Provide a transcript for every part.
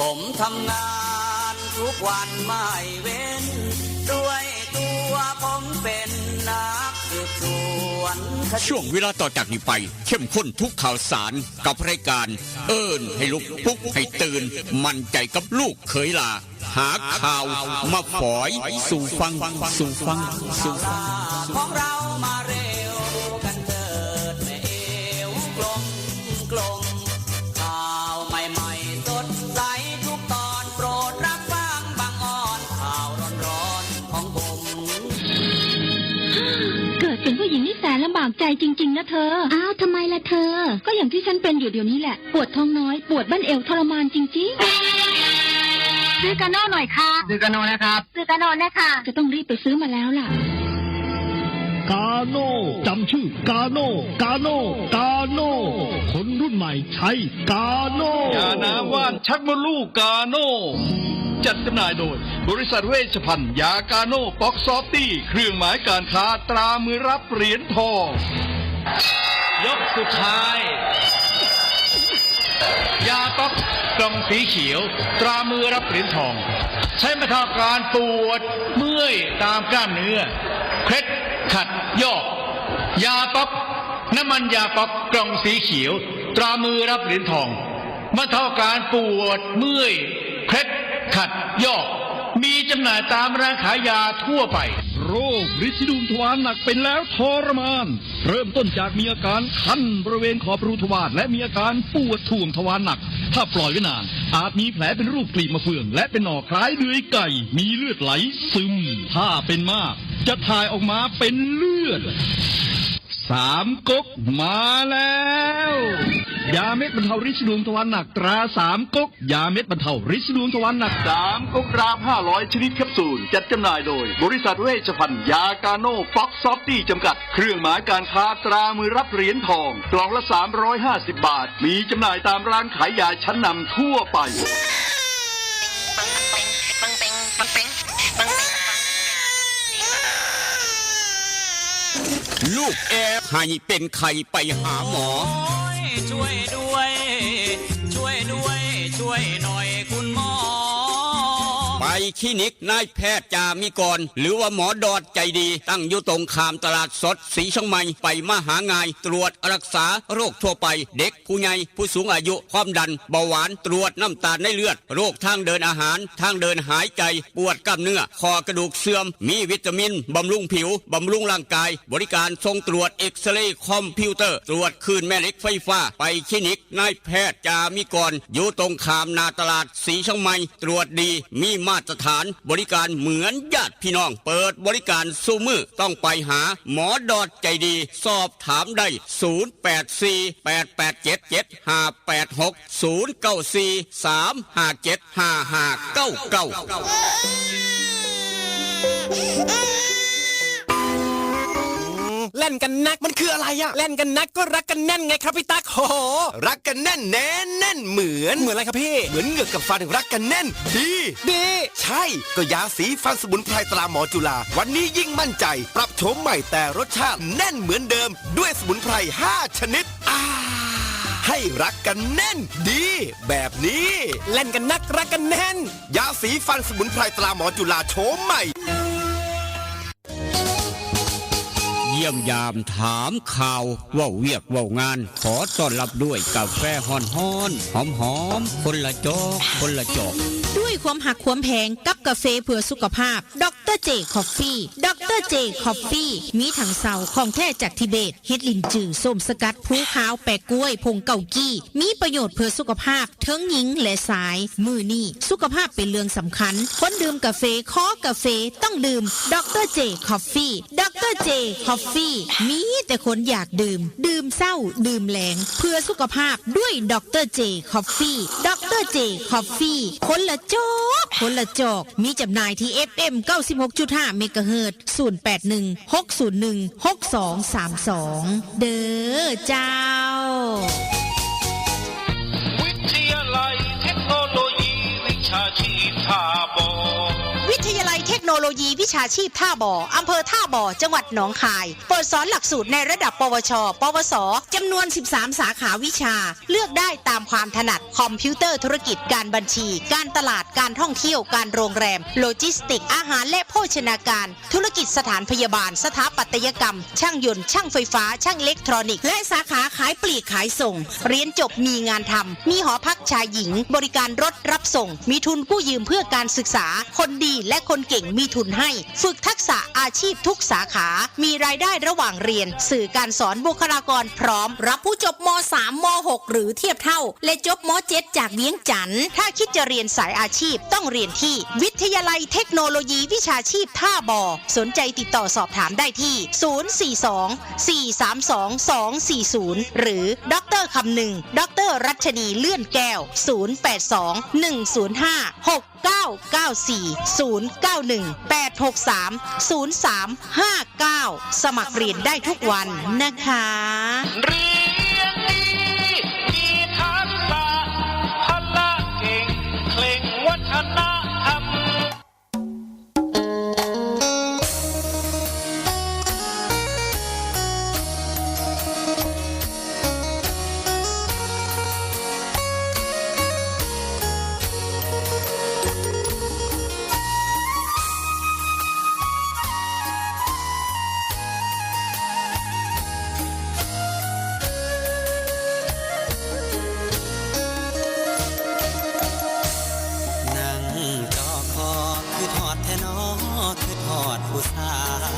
ผมทำงานทุกวันไม่เว้นด้วยตัวผมเป็นนักสืบสวนช่วงเวลาต่อจากนี้ไปเข้มข้นทุกข่าวสารกับรายการเอิ้นให้ลุกปลุกให้ตื่นมั่นใจกับลูกเขยลาหาข่าวมาฝอยสู่ฟังของเรามาเร็วกันเถิดแม่เอวกลมข่าวใหม่ๆสดใสทุกตอนโปรดรับฟังบางอ่อนข่าวร้อนๆของผมเกิดเป็นผู้หญิงนี่แสนลำบากใจจริงๆนะเธออ้าวทำไมล่ะเธอก็อย่างที่ฉันเป็นอยู่เดี๋ยวนี้แหละปวดท้องน้อยปวดบั้นเอวทรมานจริงๆซื้อกาโน่หน่อยค่ะซื้อกาโน่นะครับซื้อกาโน่นะคะจะต้องรีบไปซื้อมาแล้วล่ะกาโน่จำชื่อกาโน่คนรุ่นใหม่ใช้กาโน่ยาน้ำว่านชักมดลูกกาโน่จัดจำหน่ายโดยบริษัทเวชภัณฑ์ยากาโน่ป๊อกซอฟตี้เครื่องหมายการค้าตรามือรับเหรียญทองยกสุดท้ายยาป๊อกกล่องสีเขียวตรามือรับเหรียญทองใช้บรรเทาการปวดเมื่อยตามกล้ามเนื้อเคล็ดขัดยอกยาป๊อกน้ำมันยาป๊อกกล่องสีเขียวตรามือรับเหรียญทองบรรเทาการปวดเมื่อยเคล็ดขัดยอกมีจำหน่ายตามร้านขายยาทั่วไปโรคฤทธิ์ดวงทวารหนักเป็นแล้วทรมานเริ่มต้นจากมีอาการคันบริเวณขอบรูทวารและมีอาการปวดท่วงทวารหนักถ้าปล่อยไว้นานอาจมีแผลเป็นรูปกลีบมะเฟืองและเป็นหนอกคล้ายเดือยไก่มีเลือดไหลซึมถ้าเป็นมากจะถ่ายออกมาเป็นเลือด3 ก๊กมาแล้วยาเม็ดบรรเทาฤทธิ์ดวงทวารหนักตรา3 ก๊กยาเม็ดบรรเทาฤทธิ์ดวงทวารหนัก3 ก๊กราบ500ชนิดแคปซูลจัดจำหน่ายโดยบริษัทเวชภัณฑ์ยากาโน่ป๊อกซอฟตี้จำกัดเครื่องหมายการค้าตรามือรับเหรียญทองกล่องละ350 บาทมีจำหน่ายตามร้านขายยาชั้นนำทั่วไปลูกแอบให้เป็นไข้ไปหาหมอช่วยด้วยช่วยหน่อยคุณหมอไปคลินิกนายแพทย์จามิกรหรือว่าหมอดอดใจดีตั้งอยู่ตรงข้ามตลาดสดศรีเชียงใหม่ไปมาหาง่ายตรวจรักษาโรคทั่วไปเด็กผู้ใหญ่ผู้สูงอายุความดันเบาหวานตรวจน้ำตาลในเลือดโรคทางเดินอาหารทางเดินหายใจปวดกล้ามเนื้อคอกระดูกเสื่อมมีวิตามินบำรุงผิวบำรุงร่างกายบริการส่งตรวจเอ็กซเรย์คอมพิวเตอร์ตรวจคลื่นแม่เหล็กไฟฟ้าไปคลินิกนายแพทย์จามิกรอยู่ตรงข้ามนาตลาดศรีเชียงใหม่ตรวจดีมีมาตรฐานบริการเหมือนญาติพี่น้องเปิดบริการสู้มือต้องไปหาหมอดอดใจดีสอบถามได้เล่นกันนักมันคืออะไรอะเล่นกันนักก็รักกันแน่นไงครับพี่ตั๊กโหรักกันแน่นแน่นเหมือนอะไรครับพี่เหมือนเหงือกกับฟันรักกันแน่นดีใช่ก็ยาสีฟันสมุนไพรตราหมอจุฬาวันนี้ยิ่งมั่นใจปรับโฉมใหม่แต่รสชาติแน่นเหมือนเดิมด้วยสมุนไพร5 ชนิดให้รักกันแน่นดีแบบนี้เล่นกันนักรักกันแน่นยาสีฟันสมุนไพรตราหมอจุฬาโฉมใหม่เยี่ยมยามถามข่าวว่าเวียกว่างานขอต้อนรับด้วยกาแฟฮ้อนหอมคนละจอกด้วยความหักความแพงกับกาแฟเพื่อสุขภาพดรเจคอฟฟี่ดรเจคอฟฟี่มีถังเสาของแท้จากทิเบตเฮ็ดลินจือส้มสกัดผู้ขาวแปะกล้วยผงเก่ากี้มีประโยชน์เพื่อสุขภาพทั้งหญิงและชายมือนี่สุขภาพเป็นเรื่องสำคัญคนดื่มกาแฟขอกาแฟต้องดื่มดรเจคอฟฟี่ดรเจคอฟฟี่มีแต่คนอยากดื่มเศร้าดื่มแรงเพื่อสุขภาพด้วยดรเจคอฟฟี่ดรเจคอฟฟี่คนละจอกมีจำหน่ายที่ FM 96.5 เมกะเฮิรตซ์0816016232เด้อเจ้าวิทยาลัยเทคโนโลยีวิชาชีพท่าบ่อวิทยาลัยเทคโนโล โลยีวิชาชีพท่าบ่ออำเภอท่าบ่อจังหวัดหนองคายเปิดสอนหลักสูตรในระดับปวช ปวสจำนวน 13 สาขาวิชาเลือกได้ตามความถนัดคอมพิวเตอร์ธุรกิจการบัญชีการตลาดการท่องเที่ยวการโรงแรมโลจิสติกอาหารและโภชนาการธุรกิจสถานพยาบาลสถาปัตยกรรมช่างยนต์ช่างไฟฟ้าช่างอิเล็กทรอนิกส์และสาขาขายปลีกขายส่งเรียนจบมีงานทำมีหอพักชายหญิงบริการรถรับส่งมีทุนกู้ยืมเพื่อการศึกษาคนดีและคนเก่งมีทุนให้ฝึกทักษะอาชีพทุกสาขามีรายได้ระหว่างเรียนสื่อการสอนบุคลากรพร้อมรับผู้จบม.3 ม.6 หรือเทียบเท่าและจบม.7 จากเวียงจันทร์ถ้าคิดจะเรียนสายอาชีพต้องเรียนที่วิทยาลัยเทคโนโลยีวิชาชีพท่าบ่อสนใจติดต่อสอบถามได้ที่ 042-432-240 หรือดร.คำหนึ่งดร.รัชนีเลื่อนแก้ว 082-105-6994-091-863-0359 สมัครเรียนได้ทุกวันนะคะ เรียนดีมีทักษะพละเก่งเคร่งวัฒนธรรม นั่งจอคอคือทอดแทนอคือทอดผู้สา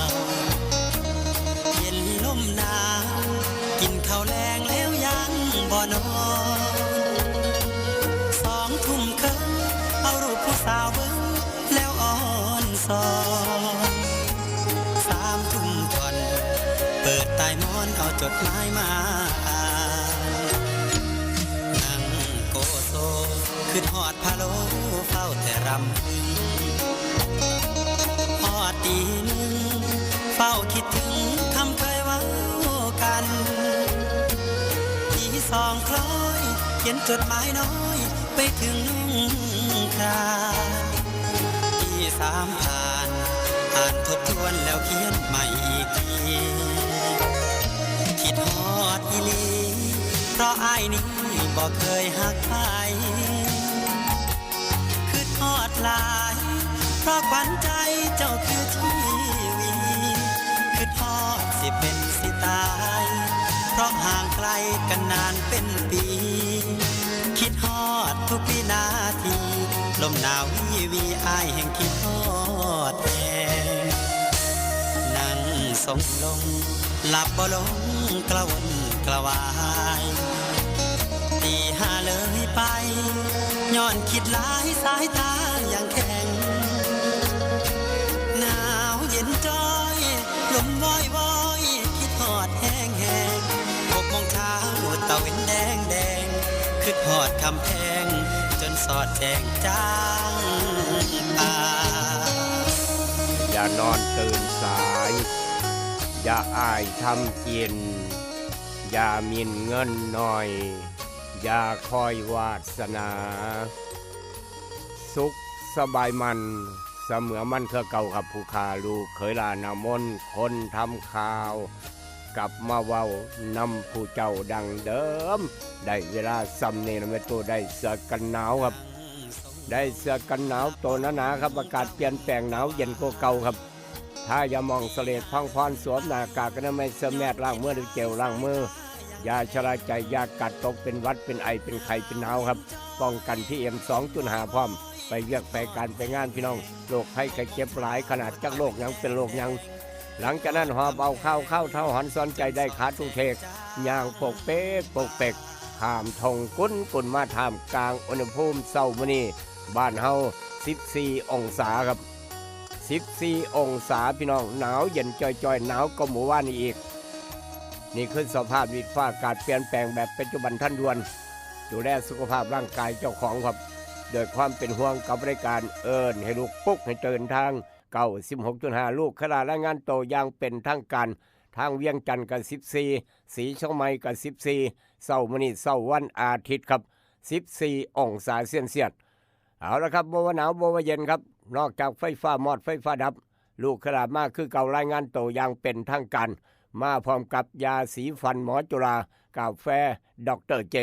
วเย็นลมหนาวกินข้าวแรงแล้วยังบ่นอน2 ทุ่มครึ่งเอารูปผู้สาวเบิ่งแล้วอ่อนสอน3 ทุ่มก่อนเปิดใต้หมอนเอาจดหมายมาอ่านนั่งโกโซคือทอดพะโล้เฝ้าแต่รำพึงพอตีหนึ่งเฝ้าคิดถึงคำเคยเว้ากัน2 คล้อยเขียนจดหมายน้อยไปถึงนุ่งคราน3 ผ่านอ่านทบทวนแล้วเขียนใหม่อีกทีคิดฮอดอีหลีเพราะอ้ายนี้บ่เคยหักใครคือทอดหลายเพราะขวัญใจเจ้าคือชีวีคือทอดสิเป็นสิตายเพราะห่างไกลกันนานเป็นปีคิดฮอดทุกวินาทีลมหนาววีอ้ายแห่งคิดฮอดแองนั่งส่งลงหลับบ่ลงกระวนกระวายตี5เลยไปย้อนคิดหลายสายตาอย่างแข็งหนาวเย็นจ้อยลมวอยวอยคิดฮอดแห้งแห้ง6 โมงเช้าตะเวนแดงแดงคิดฮอดคำแพงจนสอดแจงจางตา อย่านอนตื่นสาย อย่าอ้ายทำกิน อย่าหมินเงินหน่อย อย่าคอยวาสนา สุขสบายมันเสมอมันเคือเก่าครับผู้ขาลูกเคยลานามนคนทำข่าว กลับมาเว้านำผู้เจ้าดังเดิม ได้เวลาซ้ำนี่นะแม่ตัวได้เสื้อกันหนาวครับ ได้เสื้อกันหนาวตัวหนาๆครับอากาศเปลี่ยนแปลงหนาวเย็นกว่าเก่าครับ ถ้าอย่ามองเสลดพังพรสวมหน้ากากกันไม่เสแมดล้างมือด้วยเจลล้างมือยาชราใจยากัดตกเป็นหวัดเป็นไอเป็นไข้เป็นหนาวครับป้องกันที่2.5พร้อมไปเรียกไปการไปงานพี่น้องโรคภัยไข้เจ็บหลายขนาดจักโรคยังเป็นโรคยังหลังจากนั้นหอบเอาข้าวเท่าหันซ้อนใจได้ขาทุเทกย่างปกเป๊กปกเป็กข้ามทงกุนมาท่ามกลางอุณหภูมิเศร้ามื้อนี้บ้านเฮา14 องศาครับ14 องศาพี่น้องหนาวเย็นจ่อยๆหนาวก็หมู่ว่านนี่อีกนี่คือสภาพวิฟ้าอากาศเปลี่ยนแปลงแบบปัจจุบันทันด่วนดูแลสุขภาพร่างกายเจ้าของครับโดยความเป็นห่วงกับบริการเอิญให้ลูกปุ๊กให้เดินทางเก่า 16.5 ลูกขณะรายงานโตอย่างเป็นทางการทางเวียงจันทร์กับ14สีช่องไม้กับ14เสาร์มื้อนี้เสาร์วันอาทิตย์ครับ14 องศาเซลเซียสเอาละครับบ่ว่าหนาวบ่ว่าเย็นครับ นอกจากไฟฟ้ามอดไฟฟ้าดับลูกขลาดมากคือเก่ารายงานโตวอย่างเป็นทางการมาพร้อมกับยาสีฟันหมอจุฬากาแฟดรเจ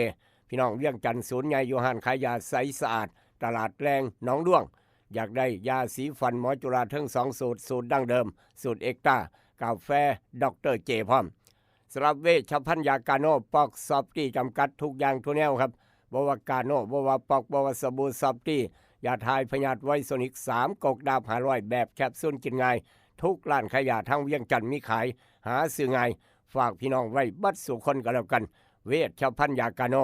พี่น้องเวียงจันทร์ศูนย์ใหญ่อยู่ห้านขายยาใสสะอาดตลาดแรงหนองด้วงอยากได้ยาสีฟันหมอจุฬาทั้ง2สูตรดั้งเดิมสูตรเอกตากาแฟดรเจพร้อมสำหรับเวชภัณฑ์ยากาโนปอกซอฟตี้จำกัดทุกอย่างทุกแนวครับบ่ว่ากาโนบ่ว่าปอกบ่ว่าสบู่ซอฟตี้ยาทายพยาธิไวโซนิก3กกดาบ500แบบแคปซูลกินง่ายทุกร้านขายยาทั้งเวียงจันทร์มีขายหาซื้อง่ายฝากพี่น้องไว้บัดสู่คนก็แล้วกันเวชภัณฑ์ยากาโน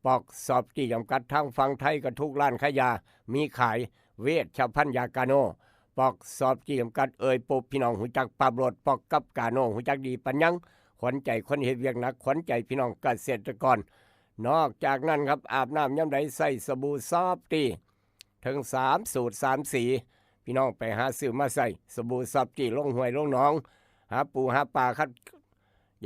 ปอกซอฟตี้จำกัดทั้งฝั่งไทยกับทุกร้านขายยามีขายเวชภัณฑ์ยากาโนปอกซอฟตี้จำกัดปุ๊บพี่น้องหูจักปราบโรดปอกกับกาโนหูจักดีปัญญังขวัญใจคนเฮ็ดเวียกหนักขวัญใจพี่น้องเกษตรกรนอกจากนั้นครับอาบน้ำยามใดใส่สบู่ซอฟตี้ถึง3สูตร3สีพี่น้องไปหาซื้อมาใส่สบู่ซอฟตี้ลงห้วยลงหนองหาปูหาปลาคัน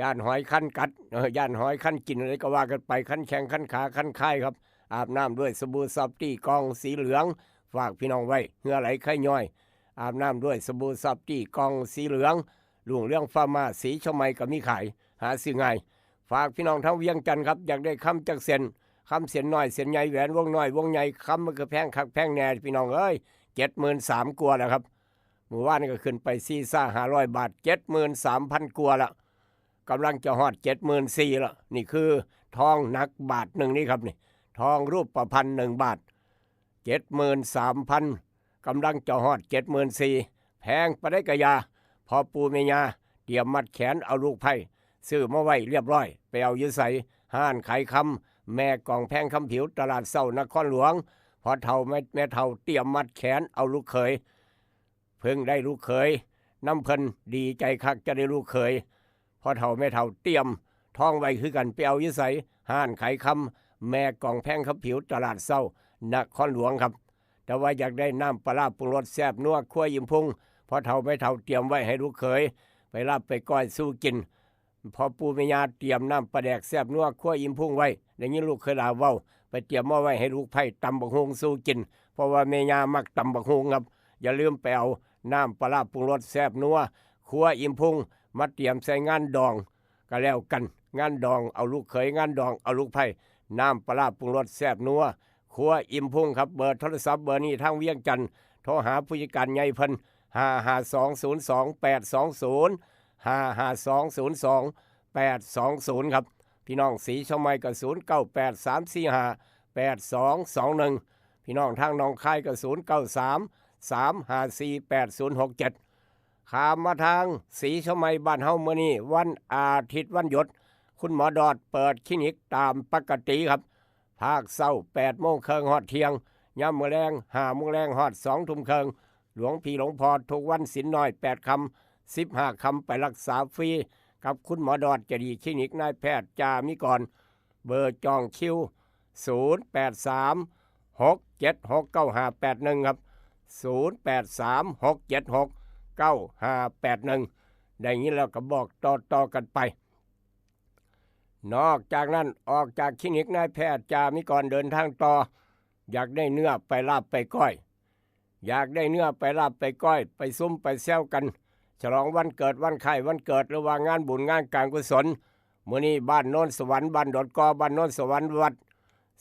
ย่านหอยคันกัดย่านหอยคันกินอะไรก็ว่ากันไปคันแข้งคันขาคันค่ายครับอาบน้ำด้วยสบู่ซอฟตี้กองสีเหลืองฝากพี่น้องไว้เหงื่อไหลไข้ย่อยอาบน้ำด้วยสบู่ซอฟตี้กองสีเหลืองลุงเรื่องฟาร์มาสีชมัยก็มีขายหาซื้อง่ายฝากพี่น้องทั้งเวียงจันทร์ครับอยากได้คำจักเส้นคำเส้นน้อยเส้นใหญ่แหวนวงน้อยวงใหญ่คำมันก็แพงคักแพงแน่พี่น้องเอ้ย73,000กว่าแล้วครับเมื่อวานก็ขึ้นไป4,500 บาท73,000กว่าละกำลังจะฮอด74,000ละนี่คือทองหนักบาทหนึ่งนี่ครับนี่ทองรูปประพันธ์1 บาท73,000กำลังจะฮอด74,000แพงปะได้กะยาพอปูเมียาเตรียมมัดแขนเอาลูกไผ่ซื้อมาไว้เรียบร้อยไปเอาอยู่ใส่ห้านขายคำแม่กองแพงคำผิวตลาดเศร้านครหลวงพอเท่าแม่เท่าเตรียมมัดแขนเอาลูกเขยเพิ่งได้ลูกเขยน้ำเพิ่นดีใจคักจะได้ลูกเขยพอเท่าแม่เท่าเตรียมท้องไว้คือกันไปเอาอยู่ใส่ห้านขายคำแม่กองแพงคำผิวตลาดเศร้านครหลวงครับแต่ว่าอยากได้น้ำปลาปรุงรสแซ่บนัวคั่วยิ้มพุงพอเท่าแม่เท่าเตรียมไว้ให้ลูกเขยไปรับไปก้อยสู้กินพอปูเมียาเตรียมน้ำปลาแดกแซ่บนัวคั่วอิ่มพุ่งไว้อย่างนี้ลูกเคยลาเว้าไปเตรียมมาไว้ให้ลูกไผ่ตำบักฮุงสู้กินเพราะว่าเมียามักตำบักฮุงครับอย่าลืมไปเอาน้ำปลาปรุงรสแซ่บนัวคั่วอิ่มพุ่งมาเตรียมใส่งานดองก็แล้วกันงานดองเอาลูกเขยงานดองเอาลูกไผ่น้ำปลาปรุงรสแซ่บนัวคั่วอิ่มพุ่งครับเบอร์โทรศัพท์เบอร์นี้ทางเวียงจันทร์โทรหาผู้จัดการใหญ่เพิ่น552022820 552022820ครับพี่น้องสีชมัยก็0983458221พี่น้องทางหนองคายก็0933548067ข้ามมาทางสีชมัยบ้านเฮามื้อนี้วันอาทิตย์วันหยุดคุณหมอดอดเปิดคลินิกตามปกติครับภาคเช้า 8:30 นฮอดเที่ยงยามมื้อแลง 5:00 นฮอด 2:30 นหลวงพี่หลวงพ่อทุกวันศีลน้อย8 คำ15 คำไปรักษาฟรีกับคุณหมอดอดจะดีคลินิกนายแพทย์จามิกรเบอร์จองคิว0836769581ครับ0836769581ได้ยินแล้วก็บอกต่อกันไปนอกจากนั้นออกจากคลินิกนายแพทย์จามิกรเดินทางต่ออยากได้เนื้อไปลาบไปก้อยอยากได้เนื้อไปลาบไปก้อยไปซุ่มไปแซวกันฉลองวันเกิดวันไข้วันเกิดหรือว่างานบุญงานการกุศลมื้อนี้บ้านโน้นสวรรค์บ้านดอนกอบ้านโน้นสวรรค์วัด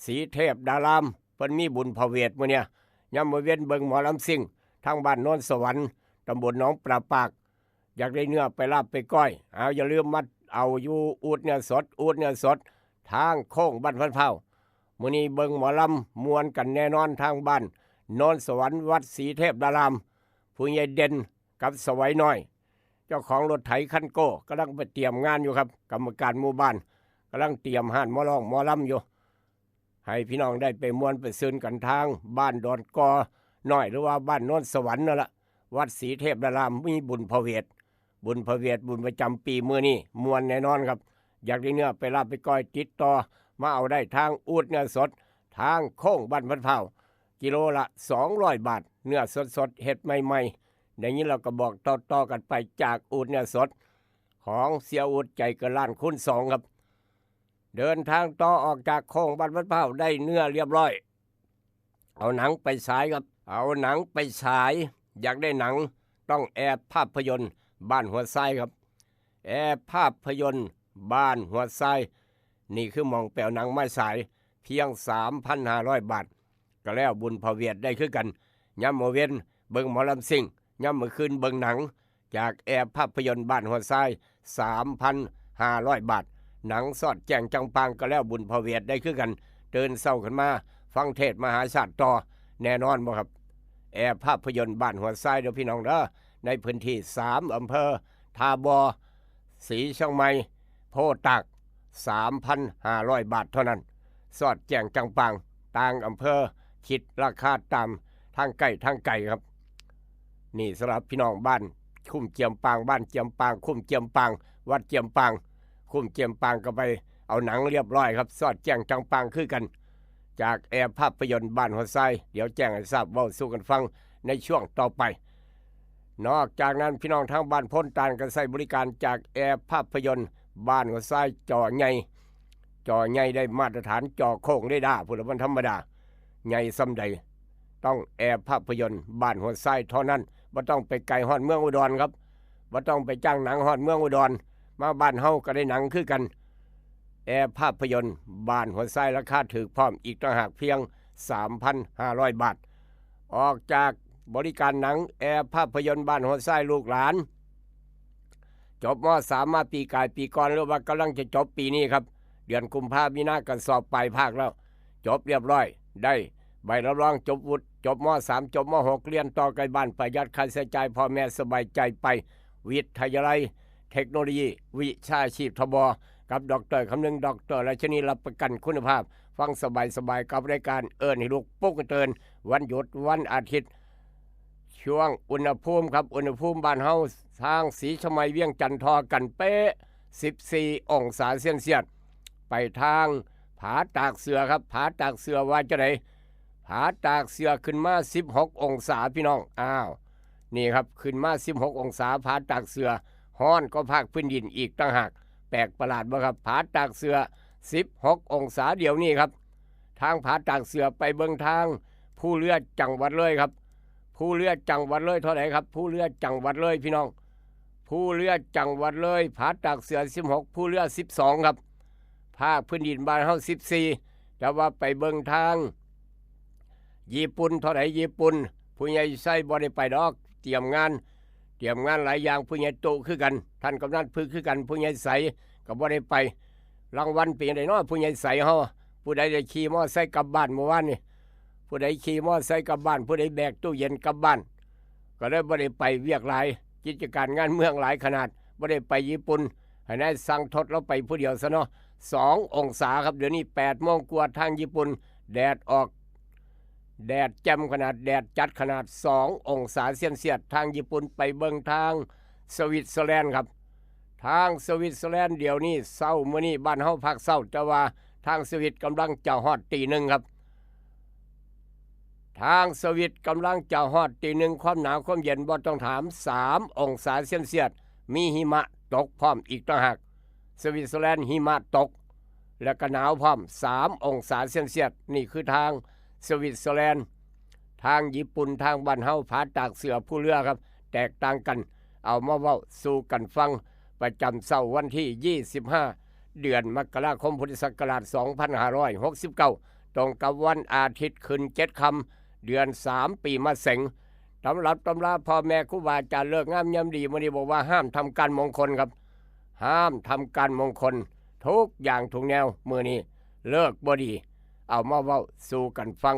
ศรีเทพดารามเพิ่นมีบุญพระเวทมื้อเนี่ยยามมื้อเว้นเบิ่งหมอลำซิ่งทางบ้านโน้นสวรรค์ตำบลหนองปลาปากอยากได้เนื้อไปลาบไปก้อยเอาอย่าลืมมัดเอาอยู่อูดเนื้อสดทางโค้งบ้านพันเผามื้อนี้เบิ่งหมอลำม่วนกันแน่นอนทางบ้านโน้นสวรรค์วัดศรีเทพดารามผู้ใหญ่เด่นกับสวัยน้อยเจ้าของรถไถคันโก้กำลังไปเตรียมงานอยู่ครับกรรมการหมู่บ้านกำลังเตรียมห้านหมอร้องหมอลำอยู่ให้พี่น้องได้ไปม่วนไปซื่นกันทางบ้านดอนกอน้อยหรือว่าบ้านโน้นสวรรค์นั่นละวัดศรีเทพดารามมีบุญพระเวทบุญประจำปีมื้อนี้ม่วนแน่นอนครับอยากได้เนื้อไปลาบไปก้อยติดต่อมาเอาได้ทางอูดเนื้อสดทางโค้งบ้านพันเผากิโลละ200 บาทเนื้อสดเฮ็ดใหม่ๆอย่างนี้เราก็บอกต่อกันไปจากอูดเนื้อสดของเสียอูดใจเกินล้านคูณ2ครับเดินทางต่อออกจากโค้งบ้านพันเผาได้เนื้อเรียบร้อยเอาหนังไปฉายครับ เอาหนังไปฉายอยากได้หนังต้องแอร์ภาพยนตร์บ้านหัวไส้ครับแอร์ภาพยนตร์บ้านหัวไส้นี่คือมองแปลวหนังไม้สายเพียง 3,500 บาทก็แล้วบุญพระเวียดได้คือกันย่ำมื้อเว้นเบิ่งหมอลำซิ่งย่ำมื้อคืนเบิ่งหนังจากแอร์ภาพยนตร์บ้านหัวไส้ 3,500 บาทหนังสอดแจ้งจังปังก็แล้วบุญพระเวียดได้คือกันเดินเศร้าขึ้นมาฟังเทศมหาชาติต่อแน่นอนบ่ครับแอร์ภาพยนตร์บ้านหัวไส้เด้อพี่น้องเด้อในพื้นที่3อำเภอทาบอศรีเชียงใหม่โพธิ์ตาก 3,500 บาทเท่านั้นสอดแจ้งจังปังต่างอำเภอคิดราคาตามทางไกลครับนี่สำหรับพี่น้องบ้านคุ้มเจียมปางบ้านเจียมปางคุ้มเจียมปางวัดเจียมปางคุ้มเจียมปางก็ไปเอาหนังเรียบร้อยครับสอดแจ้งจังปังคือกันจากแอร์ภาพยนตร์บ้านหัวไส้เดี๋ยวแจ้งให้ทราบเว้าสู่กันฟังในช่วงต่อไปนอกจากนั้นพี่น้องทางบ้านพ้นตาลก็ใช้บริการจากแอร์ภาพยนตร์บ้านหัวไส้จอใหญ่ได้มาตรฐานจอโค้งได้ด่าผู้ละวันธรรมดาใหญ่ซ้ำใดต้องแอร์ภาพยนตร์บ้านหัวไส้เท่านั้นบ่ต้องไปไกลฮอดเมืองอุดรครับบ่ต้องไปจ้างหนังฮอดเมืองอุดรมาบ้านเฮาก็ได้หนังคือกันแอร์ภาพยนตร์บ้านหัวไส้ราคาถูกพร้อมอีกต่างหากเพียง 3,500 บาทออกจากบริการหนังแอร์ภาพยนตร์บ้านหัวไส้ลูกหลานจบม.3 มาปีกายปีก่อนหรือว่ากำลังจะจบปีนี้ครับเดือนกุมภาพันธ์มีนาคมสอบปลายภาคแล้วจบเรียบร้อยได้ใบรับรองจบวุฒิจบม.3 จบม.6 เรียนต่อไกลบ้านประหยัดค่าใช้จ่ายพ่อแม่สบายใจไปวิทยาลัยเทคโนโลยีวิชาชีพทบกับดร.คำนึงดร.ราชนีรับประกันคุณภาพฟังสบายกับรายการเอิ้นให้ลูกปุ๊กเตือนวันหยุดวันอาทิตย์ช่วงอุณหภูมิครับอุณหภูมิบ้านเฮาทางศรีชมัยเวียงจันทร์ทอกันเป๊ะ14 องศาเซลเซียสไปทางผาตากเสือครับผาตากเสือว่าจะไหนผาตากเสือขึ้นมา16 องศาพี่น้องนี่ครับขึ้นมา16 องศาผาตากเสือฮ้อนก็ภาคพื้นดินอีกต่างหากแปลกประหลาดบ่ครับผาตากเสือ16 องศาเดี๋ยวนี้ครับทางผาตากเสือไปเบิ่งทางผู้เลือดจังหวัดเลยครับผู้เลือดจังหวัดเลยเท่าไหร่ครับผู้เลือดจังหวัดเลยพี่น้องผู้เลือดจังหวัดเลยผาตากเสือ16ผู้เลือด12ครับภาคพื้นดินบ้านเฮา14แต่ว่าไปเบิ่งทางญี่ปุ่นเท่าไหร่ญี่ปุ่นผู้ใหญ่ไส้บ่ได้ไปดอกเตรียมงานหลายอย่างผู้ใหญ่โตคือกันท่านกำนันพึกคือกันผู้ใหญ่ใสก็บ่ได้ไปรางวัลเป็นจังได๋น้อผู้ใหญ่ใสเฮาผู้ใดได้ขี่มอไซค์กลับบ้านเมื่อวานนี่ผู้ใดขี่มอไซค์กลับบ้านผู้ใดแบกตู้เย็นกลับบ้านก็เลยบ่ได้ไปเวียกหลายกิจการงานเมืองหลายขนาดบ่ได้ไปญี่ปุ่นให้นายสั่งทดเราไปผู้เดียวซะเนาะ2 องศาครับเดี๋ยวนี้8 โมงกว่าทางญี่ปุ่นแดดออกแดดแจ่มขนาดแดดจัดขนาด2 องศาเซลเซียสทางญี่ปุ่นไปเบิ่งทางสวิตเซอร์แลนด์ครับทางสวิตเซอร์แลนด์เดี๋ยวนี้เช้ามื้อนี้บ้านเฮาพักเช้าแต่ว่าทางสวิตกำลังจะฮอดตีหนึ่งครับทางสวิตกำลังจะฮอดตีหนึ่งความหนาวความเย็นบ่ต้องถาม3 องศาเซลเซียสมีหิมะตกพร้อมอีกต่างหากสวิตเซอร์แลนด์หิมะตกและก็หนาวพร้อม3 องศาเซลเซียสนี่คือทางสวิตเซอร์แลนด์ทางญี่ปุ่นทางบ้านเฮาผาตากเสือผู้เรือครับแตกต่างกันเอามาเว้าสู่กันฟังประจำเสาร์วันที่25เดือนมกราคมพุทธศักราช2569ตรงกับวันอาทิตย์ขึ้น7 ค่ำเดือน3ปีมะเสงตำรับตำราพ่อแม่ครูบาอาจารย์เลิกงามยามดีมื้อนี้บอกว่าห้ามทำการมงคลครับห้ามทำการมงคลทุกอย่างทุกแนวมื้อนี้เลิกบ่ดีเอามาเว้าสู่กันฟัง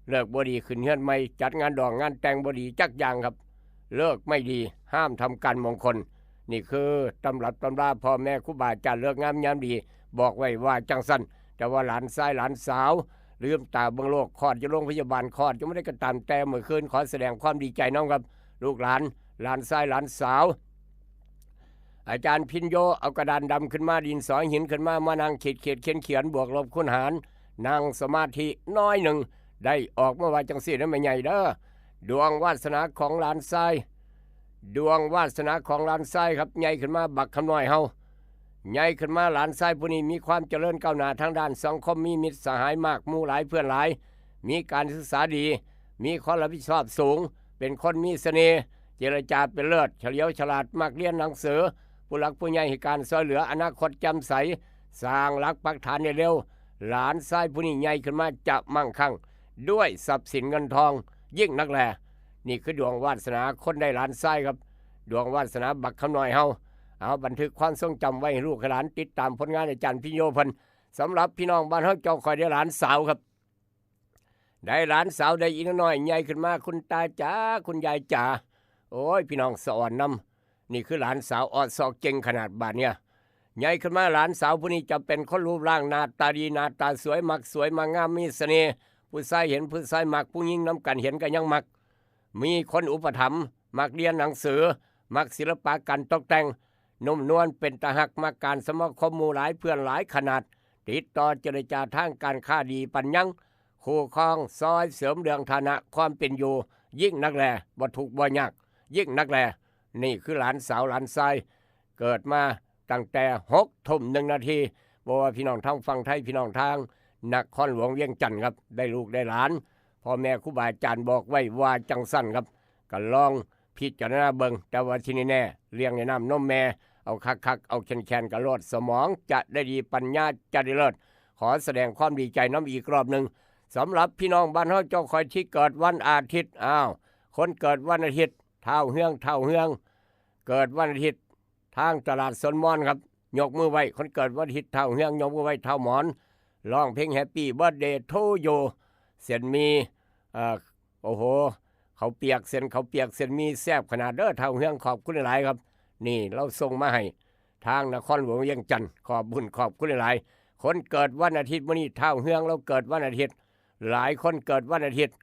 เลิกบ่ดีขึ้นเฮือนใหม่จัดงานดอกงานแต่งบ่ดีจักอย่างครับเลิกไม่ดีห้ามทำการมงคลนี่คือตำรับตำราพ่อแม่ครูบาอาจารย์เลิกงามยามดีบอกไว้ว่าจังซั่นแต่ว่าหลานชายหลานสาวลืมตาเบิ่งโลกคลอดอยู่โรงพยาบาลคลอดจะไม่ได้กระตามแต่เมื่อคืนขอแสดงความดีใจน้องครับลูกหลานชายหลานสาวอาจารย์พินโยเอากระดานดำขึ้นมาดินสอหินขึ้นมานั่งเขียนบวกลบคูณหารนั่งสมาธิน้อยหนึ่งได้ออกมาว่าจังซี่นั้นไม่ใหญ่เด้อดวงวาสนาของหลานชายครับใหญ่ขึ้นมาบักคำน้อยเฮาใหญ่ขึ้นมาหลานชายผู้นี้มีความเจริญก้าวหน้าทางด้านสังคมมีมิตรสหายมากหมู่หลายเพื่อนหลาย มีการศึกษาดีมีความรับผิดชอบสูงเป็นคนมีเสน่ห์เจรจาเป็นเลิศเฉลียวฉลาดมักเรียนหนังสือผู้หลักผู้ใหญ่ให้การช่วยเหลืออนาคตแจ่มใสสร้างหลักปักฐานได้เร็วหลานชายผู้นี้ใหญ่ขึ้นมาจะมั่งคั่งด้วยทรัพย์สินเงินทองยิ่งนักแลนี่คือดวงวาสนาคนได้หลานชายครับดวงวาสนาบักคำน้อยเฮาเอาบันทึกความทรงจำไว้ให้ลูกหลานติดตามผลงานอาจารย์พิโยพันสำหรับพี่น้องบ้านเฮาเจ้าคอยได้หลานสาวครับได้หลานสาวได้อีกน้อยใหญ่ขึ้นมาคุณตาจ๋าคุณยายจ๋าโอ้ยพี่น้องสอนนำนี่คือหลานสาวออดซอกเก่งขนาดบาดเนี่ยใหญ่ขึ้นมาหลานสาวผู้นี้จะเป็นคนรูปร่างหน้าตาดีหน้าตาสวยมักสวยมางามมีเสน่ห์ผู้ชายเห็นผู้ชายมักผู้หญิงน้ำกันเห็นกันยังมักมีคนอุปถัมภ์มักเรียนหนังสือมักศิลปะการตกแต่งนุ่มนวลเป็นตาหักมักการสมาคมหมู่หลายเพื่อนหลายขนาดติดต่อเจรจาทางการค้าดีปัญญังคู่ครองซอยเสริมเรื่องฐานะความเป็นอยู่ยิ่งนักแลบ่ทุกข์บ่ยากยิ่งนักแลนี่คือหลานสาวหลานชายเกิดมาตั้งแต่6:01 น.บอกว่าพี่น้องทางฝั่งไทยพี่น้องทางนครหลวงเวียงจันทร์ครับได้ลูกได้หลานพ่อแม่ครูบาอาจารย์บอกไว้ว่าจังสั้นครับก็ลองพิจารณาเบิ่งแต่ว่าที่นี่แน่เลี้ยงในน้ำนมแม่เอาคักๆเอาแคนๆกระโลดสมองจะได้ดีปัญญาจะได้เลิศขอแสดงความดีใจน้ำอีกรอบหนึ่งสำหรับพี่น้องบ้านเฮาเจ้าคอยที่เกิดวันอาทิตย์คนเกิดวันอาทิตย์เท่าเฮืองเกิดวันอาทิตย์ทางตลาดสนมอนครับยกมือไว้คนเกิดวันอาทิตย์เท่าเฮืองยกมือไว้เท่าหมอนร้องเพลงแฮปปี้เบิร์ธเดย์ทูยูเสียนมีโอ้โหเขาเปียกเส้นมีแซ่บขนาดเด้อเท่าเฮืองขอบคุณหลายครับนี่เราส่งมาให้ทางนครหลวงเวียงจันทร์ขอบบุญขอบคุณหลายคนเกิดวันอาทิตย์มื้อนี้เท่าเฮืองเราเกิดวันอาทิตย์หลายคนเกิดวันอาทิตย์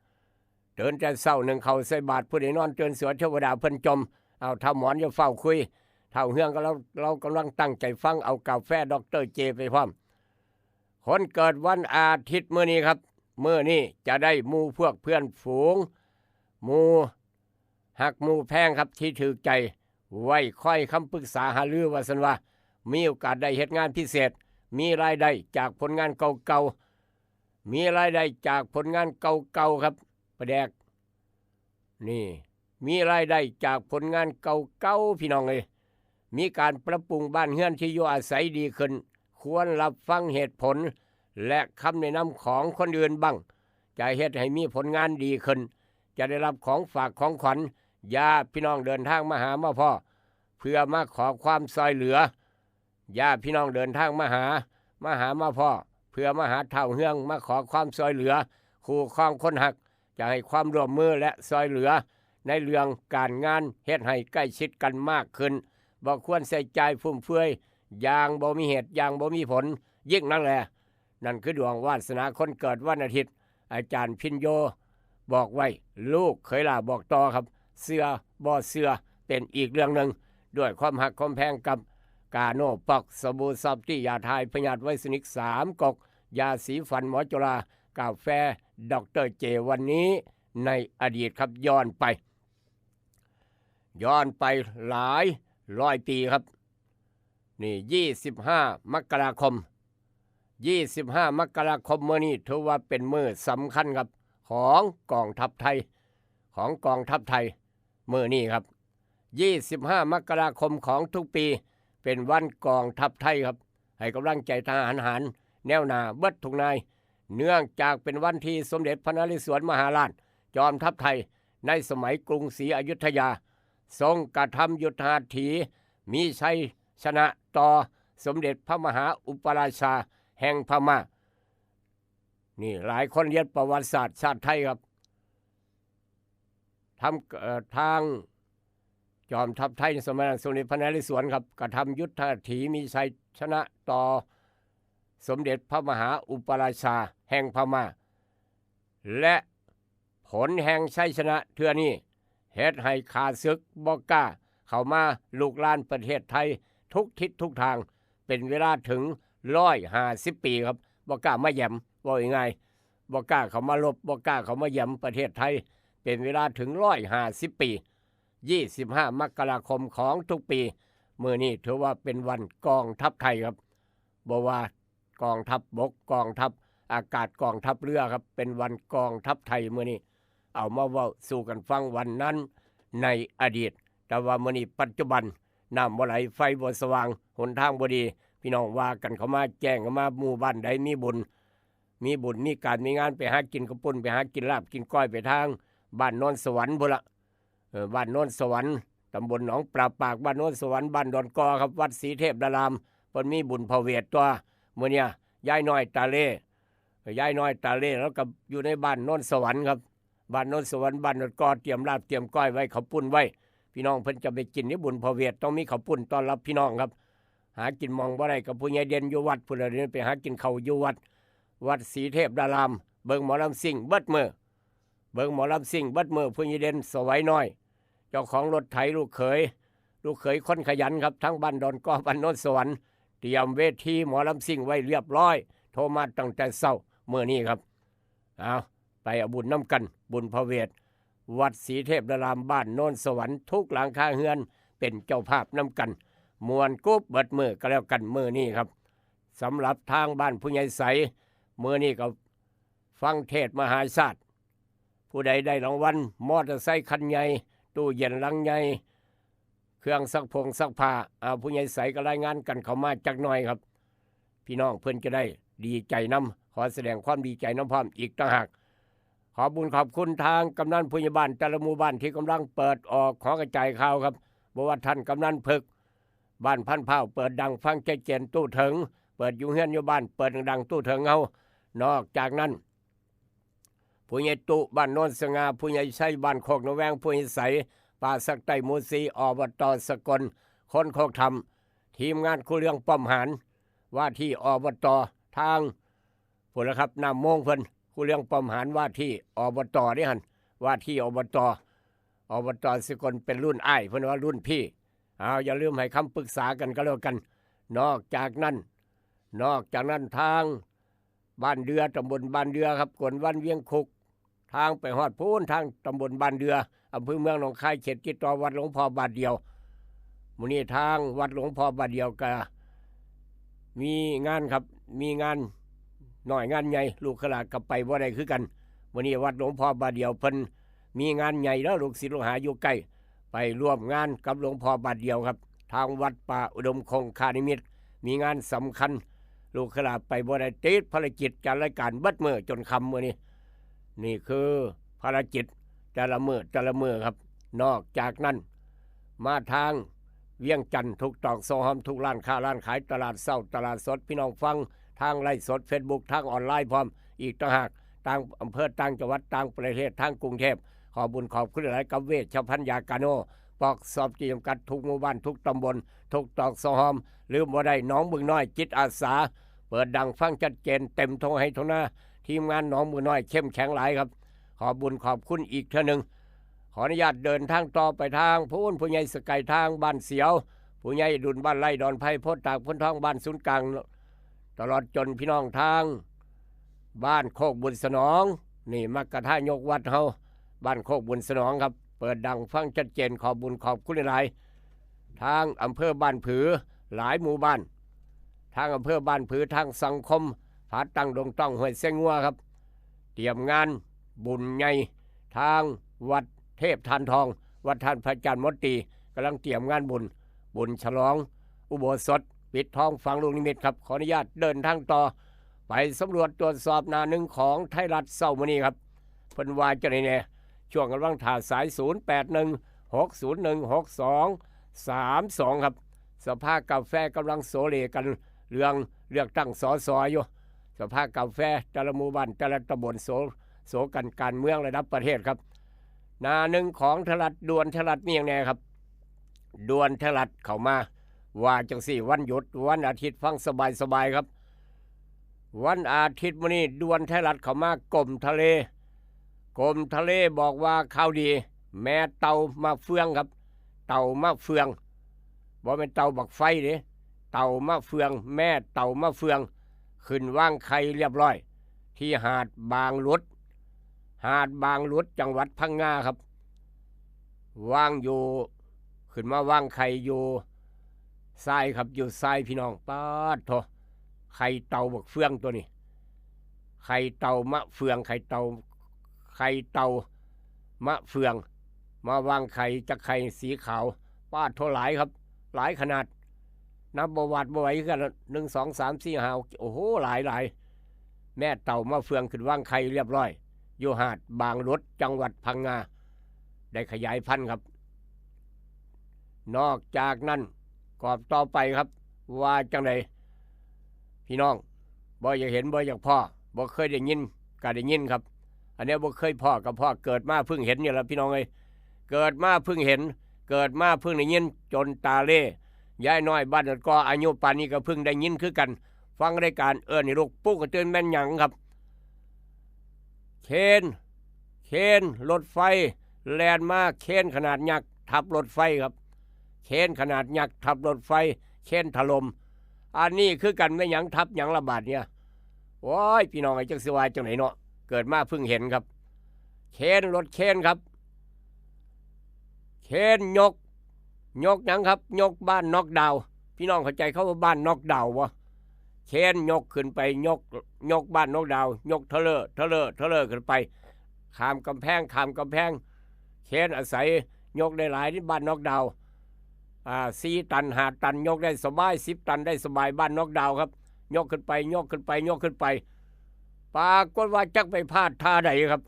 เดินแต่เช้าหนึ่งเขาใส่บาตรผู้ใดนอนเตือนเสือเทวดาเพิ่นจมเอาเท่าหมอนอย่าเฝ้าคุยเท่าเฮืองก็เรากำลังตั้งใจฟังเอากาแฟดร.เจไปพร้อมคนเกิดวันอาทิตย์มื้อนี้ครับมื้อนี้จะได้หมู่พวกเพื่อนฝูงหมู่หักหมู่แพงครับที่ถือใจไว้ค่อยคำปรึกษาหารือว่าซั่นว่ามีโอกาสได้เฮ็ดงานพิเศษมีรายได้จากผลงานเก่าๆมีรายได้จากผลงานเก่าๆครับประแดกนี่มีรายได้จากผลงานเก่าๆพี่น้องเลยมีการปรับปรุงบ้านเรือนที่อยู่อาศัยดีขึ้นควรรับฟังเหตุผลและคำแนะนำของคนอื่นบ้างจะเฮ็ดให้มีผลงานดีขึ้นจะได้รับของฝากของขวัญญาติพี่น้องเดินทางมาหามาพ่อเพื่อมาขอความช่วยเหลือญาติพี่น้องเดินทางมาหามาพ่อเพื่อมาหาเท่าเฮืองมาขอความช่วยเหลือคู่ครองคนหักจะให้ความร่วมมือและช่วยเหลือในเรื่องการงานเฮ็ดให้ใกล้ชิดกันมากขึ้นบ่ควรใส่ใจฟุ่มเฟือยอย่างบ่มีเหตุอย่างบ่มีผลยิ่งนักแลนั่นคือดวงวาสนาคนเกิดวันอาทิตย์อาจารย์พินโยบอกไว้ลูกเคยลาบอกต่อครับเสื้อบ่เสื้อเป็นอีกเรื่องหนึ่งด้วยความหักความแพงกับกาโนปอกสบู่ซับที่ยาทายพยาธิไวสนิก3 กกยาสีฟันหมอจุฬากาแฟดร.เจวันนี้ในอดีตครับย้อนไปหลายร้อยปีครับนี่25 มกราคมมื้อนี้ถือว่าเป็นมื้อสำคัญครับของกองทัพไทยมื้อนี้ครับ25 มกราคมของทุกปีเป็นวันกองทัพไทยครับให้กำลังใจทหารแนวหน้าเบิดทุกนายเนื่องจากเป็นวันที่สมเด็จพระนเรศวรมหาราชจอมทัพไทยในสมัยกรุงศรีอยุธยาทรงกระทำยุทธหัตถีมีชัยชนะต่อสมเด็จพระมหาอุปราชาแห่งพม่านี่หลายคนเรียนประวัติศาสตร์ชาติไทยครับทางจอมทัพไทยในสมัยสมเด็จพระนเรศวรครับกระทำยุทธหัตถีมีชัยชนะต่อสมเด็จพระมหาอุปราชาแห่งพม่าและผลแห่งชัยชนะเทื่อนี้เฮ็ดให้ข้าศึกบ่กล้าเข้ามาลุกลานประเทศไทยทุกทิศทุกทางเป็นเวลาถึง150 ปีครับบ่กล้ามาแย่มว่ายังไงบ่กล้าเข้ามาลบบ่กล้าเข้ามาแย่มประเทศไทยเป็นเวลาถึง150 ปี25 มกราคมของทุกปีมื้อนี้ถือว่าเป็นวันกองทัพไทยครับบ่ว่ากองทัพบกกองทัพ อากาศกองทัพเรือครับเป็นวันกองทัพไทยมื้อนี้เอามาเว้าสู่กันฟังวันนั้นในอดีตแต่ว่ามื้อนี้ปัจจุบันน้ำบ่ไหลไฟบ่สว่างหนทางบ่ดีพี่น้องว่ากันเข้ามาแจ้งเข้ามาหมู่บ้านใดมีบุญมีการมีงานไปหากินข้าวปุ้นไปหากินลาบกินก้อยไปทางบ้านโนนสวรรค์พุ่นละบ้านโนนสวรรค์ตำบลหนองปราบปากบ้านโนนสวรรค์บ้านดอนกอครับวัดศรีเทพดารามเพิ่นมีบุญพระเวทตัวมื้อเนี้ยยายน้อยตาเล่แล้วก็อยู่ในบ้านโนนสวรรค์ครับบ้านโนนสวรรค์บ้านดอนกอเตรียมลาบเตรียมก้อยไว้ข้าวปุ้นไว้พี่น้องเพิ่นจะไปกินนี่บุญพระเวทต้องมีข้าวปุ้นต้อนรับพี่น้องครับหากินมองบ่ได้กับผู้ใหญ่เด่นอยู่วัดพุ่นละเดินไปหากินข้าวอยู่วัดศรีเทพดารามเบิ่งหมอลำซิ่งเบิดมื้อผู้ใหญ่เด่นสวัยน้อยเจ้าของรถไถลูกเขยคนขยันครับทั้งบ้านดอนกอบ้านโนนสวรรค์เตรียมเวทีหมอลำซิ่งไว้เรียบร้อยโทรมาตั้งแต่เช้ามื้อนี้ครับเอาไปเอาบุญน้ำกันบุญพระเวทวัดศรีเทพดารามบ้านโนนสวรรค์ทุกหลังคาเฮือนเป็นเจ้าภาพน้ำกันมวนกุ๊บเบิดมื้อก็แล้วกันมื้อนี้ครับสำหรับทางบ้านผู้ใหญ่ใสมื้อนี้ก็ฟังเทศมหาศาสตร์ผู้ใดได้รางวัลมอเตอร์ไซค์คันใหญ่ตู้เย็นหลังใหญ่เครื่องซักผ้าผู้ใหญ่ใสก็รายงานกันเข้ามาจักหน่อยครับพี่น้องเพิ่นจะได้ดีใจนํขอแสดงความดีใจน้ำพร้อมอีกต่างหากขอบุญขอบคุณทางกำนันผู้ใหญ่บ้านแต่ละหมู่บ้านที่กำลังเปิดออกขอกระจายข่าวครับบอกว่าท่านกำนันพึกบ้านพันเผาเปิดดังฟังใจเจนตู้ถึงเปิดอยู่เฮือนอยู่บ้านเปิดดังตู้ถึงเฮานอกจากนั้นผู้ใหญ่ตุบ้านโนนสง่าผู้ใหญ่ชัยบ้านโคกนแวงผู้ใหญ่ใสป่าสักไตหมูซีอบตสกลคนโคกธรรมทีมงานคู่เรื่องป้อมหารว่าที่อบตทางพุ่นละครับนำโมงเพิ่นคู่เรื่องป้อมหารว่าที่อบตนี่หั่นว่าที่อบตสกลเป็นรุ่นอ้ายเพิ่นว่ารุ่นพี่อย่าลืมให้คำปรึกษากันก็แล้วกันนอกจากนั้นทางบ้านเดือตำบลบ้านเดือครับกวนวันเวียงคุกทางไปฮอดพูนทางตำบลบ้านเดืออำเภอเมืองหนองคายเขตติดต่อวัดหลวงพ่อบาทเดียวมื้อนี้ทางวัดหลวงพ่อบาทเดียวก็มีงานครับมีงานหน่อยงานใหญ่ลูกขลาดกับไปบ่ได้คือกันมื้อนี้วัดหลวงพ่อบาทเดียวเพิ่นมีงานใหญ่แล้วลูกศิษย์ลูกหาอยู่ใกล้ไปร่วมงานกับหลวงพ่อบาทเดียวครับทางวัดป่าอุดมคงคานิมิตรมีงานสำคัญลูกขลาดไปบ่ได้ติดภารกิจการรายการเบิดมื้อจนค่ำมื้อนี้นี่คือภารกิจแต่ละมื้อครับนอกจากนั้นมาทางเวียงจันทร์ทุกตอกโซฮอมทุกร้านค้าร้านขายตลาดเช้าตลาดสดพี่น้องฟังทางไลฟ์สด Facebook ทางออนไลน์พร้อมอีกต่างหากต่างอำเภอต่างจังหวัดต่างประเทศทางกรุงเทพขอบุญขอบคุณหลายกับเวชพันยากาโนปอกสอบจำกัดทุกหมู่บ้านทุกตำบลทุกตอกโซฮอมลืมบ่ได้หนองบึงน้อยจิตอาสาเปิดดังฟังชัดเจนเต็มท้องให้ท้องหน้าทีมงานหนองบึงน้อยเข้มแข็งหลายครับขอบุญขอบคุณอีกเท่านึงขออนุญาตเดินทางต่อไปทางผู้ใหญ่สกายทางบ้านเสียวผู้ใหญ่ดุลบ้านไร่ดอนไผ่โพธิ์ตากพ้นท้องบ้านศูนย์กลางตลอดจนพี่น้องทางบ้านโคกบุญสนองนี่มักกะทายกวัดเฮาบ้านโคกบุญสนองครับเปิดดังฟังชัดเจนขอบุญขอบคุณหลายทางอำเภอบ้านผือหลายหมู่บ้านทางอำเภอบ้านผือทางสังคมผาตั้งดงต้องห้วยเส้งงัวครับเตรียมงานบุญใหญ่ทางวัดเทพทานทองวัดท่านพระจันทร์มดตีกำลังเตรียมงานบุญฉลองอุโบสถปิดทองฝังลูกนิมิตครับขออนุญาตเดินทางต่อไปสำรวจตรวจสอบหน้าหนึ่งของไทยรัฐเช้ามื้อนี้ครับเพิ่นว่าจังได๋แน่ช่วงกำลังถ่าสาย0816016232ครับสภากาแฟกำลังโสเลกันเรื่องเลือกตั้งสสอยู่สภากาแฟแต่ละหมู่บ้านแต่ละตำบลโสกันการเมืองระดับประเทศครับหน้าหนึ่งของไทยรัฐด่วนไทยรัฐมีอย่างแน่ครับด่วนไทยรัฐเข้ามาว่าจังสี่วันหยุดวันอาทิตย์ฟังสบายครับวันอาทิตย์มื้อนี้ด่วนไทยรัฐเข้ามากรมทะเลบอกว่าข่าวดีแม่เต่ามาเฟืองครับเต่ามาเฟืองบ่เป็นเต่าบักไฟเด้เต่ามาเฟืองแม่เต่ามาเฟืองขึ้นวางไข่เรียบร้อยที่หาดบางหลุดจังหวัดพังงาครับวางอยู่ขึ้นมาวางไข่อยู่ทรายครับอยู่ทรายพี่น้องป๊าดโถไข่เต่าบักเฟืองตัวนี้ ไข่เต่ามะเฟืองไข่เต่ามะเฟืองมาวางไข่จากไข่สีขาวป้าดโทหลายครับหลายขนาดนับประวัติบ่ไหวกัน1 2 3 4 5โอ้โหหลายแม่เต่ามะเฟืองขึ้นวางไข่เรียบร้อยอยู่หาดบางรถจังหวัดพังงาได้ขยายพันธุ์ครับนอกจากนั้นกอบต่อไปครับว่าจังไดพี่น้องบ่อยากเห็นบ่อยากพ่อบ่เคยได้ยินก็ได้ยินครับอันนี้บ่เคยพ่อกับพ่อเกิดมาเพิ่งเห็นนี่แหละพี่น้องเอ้ยเกิดมาเพิ่งเห็นเกิดมาเพิ่งได้ยินจนตาเล่ยายน้อยบ้านก็อายุป่านนี้ก็เพิ่งได้ยินคือกันฟังรายการนี่ลูกปุ๊กกระตือนแม่นหยังครับเคนรถไฟแล่นมาเคนขนาดยักษ์ทับรถไฟครับเคนขนาดยักษ์ทับรถไฟเคนถล่มอันนี้คือกันไม่หยังทับหยังระบาดเนี่ยโอ้ยพี่น้องไอ้จังสิวายจังไหนเนาะเกิดมาเพิ่งเห็นครับรถเคนครับเคนยกหยังครับยกบ้านนอกดาวพี่น้องเข้าใจเขาว่าบ้านนอกดาววะเคนยกขึ้นไปยกบ้านนอกดาวยกเทเลอร์ขึ้นไปข้ามกำแพงเคนอาศัยยกได้หลายที่บ้านนอกดาว4 ตัน5 ตันยกได้สบาย10 ตันได้สบายบ้านนอกดาวครับยกขึ้นไปปรากฏว่าจักไปพลาดท่าใดครับ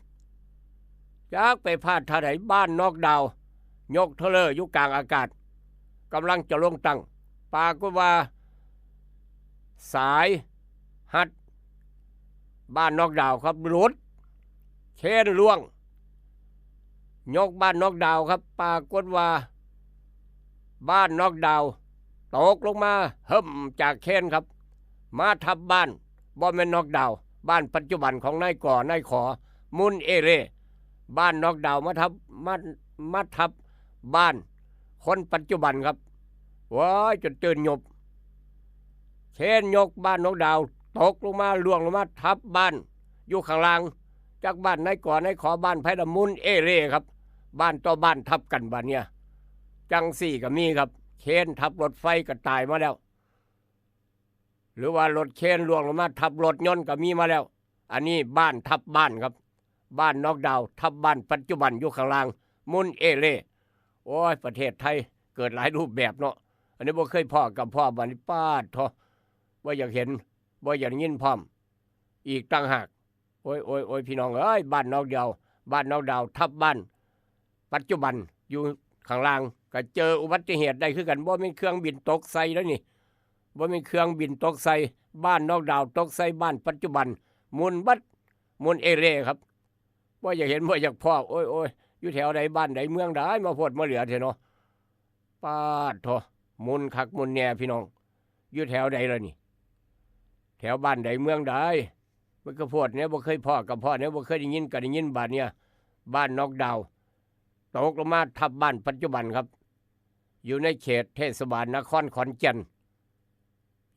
จักไปพลาดท่าใดบ้านนอกดาวยกเทเลอร์อยู่กลางอากาศกำลังจะลงตั้งปรากฏว่าสายฮัดบ้านนอกดาวครับหลุดเคนล่วงยกบ้านนอกดาวครับปรากฏว่าบ้านนอกดาวตกลงมาจากเคนครับมาทับบ้านบ่แม่นนอกดาวบ้านปัจจุบันของนายขอมุนเอเร่บ้านนอกดาวมาทับบ้านคนปัจจุบันครับว้ายจนตื่นหยบเคนยกบ้านนอกดาวตกลงมาล่วงลงมาทับบ้านอยู่ข้างล่างจากบ้านนายขอบ้านไผ่ดมุนเอเร่ครับบ้านต่อบ้านทับกันบ้านเนี่ยจังสี่ก็มีครับเคนทับรถไฟก็ตายมาแล้วหรือว่ารถเคนล่วงลงมาทับรถยนต์ก็มีมาแล้วอันนี้บ้านทับบ้านครับบ้านนอกดาวทับบ้านปัจจุบันอยู่ข้างล่างมุนเอเล่โอ้ยประเทศไทยเกิดหลายรูปแบบเนาะอันนี้บ่เคยพ่อกับพ่อบัดนี้ป้าดทอบ่อยากเห็นบ่อยากยินพร้อมอีกต่างหากโอ้ยพี่น้องเอ้ยบ้านนอกดาวทับบ้านปัจจุบันอยู่ข้างล่างก็เจออุบัติเหตุได้คือกันบ่มีเครื่องบินตกใส่แล้วนี่บ่มีเครื่องบินตกใส่บ้านนอกดาวตกใส่บ้านปัจจุบันมุนเอเร่ครับบ่อยากเห็นบ่อยากพ่อโอ้ยอยู่แถวใดบ้านใดเมืองใดมาโพดมาเหลือเถอะเนาะป้าดโถมุนคักมุนแน่พี่น้องอยู่แถวใดล่ะนี่แถวบ้านใดเมืองใดมันก็โพดเนี่ยบ่เคยพ่อกับพ่อเนี่ยบ่เคยได้ยินก็ได้ยินบ้านเนี่ยบ้านนอกดาวตกลงมาทับบ้านปัจจุบันครับอยู่ในเขตเทศบาลนครขอนแก่น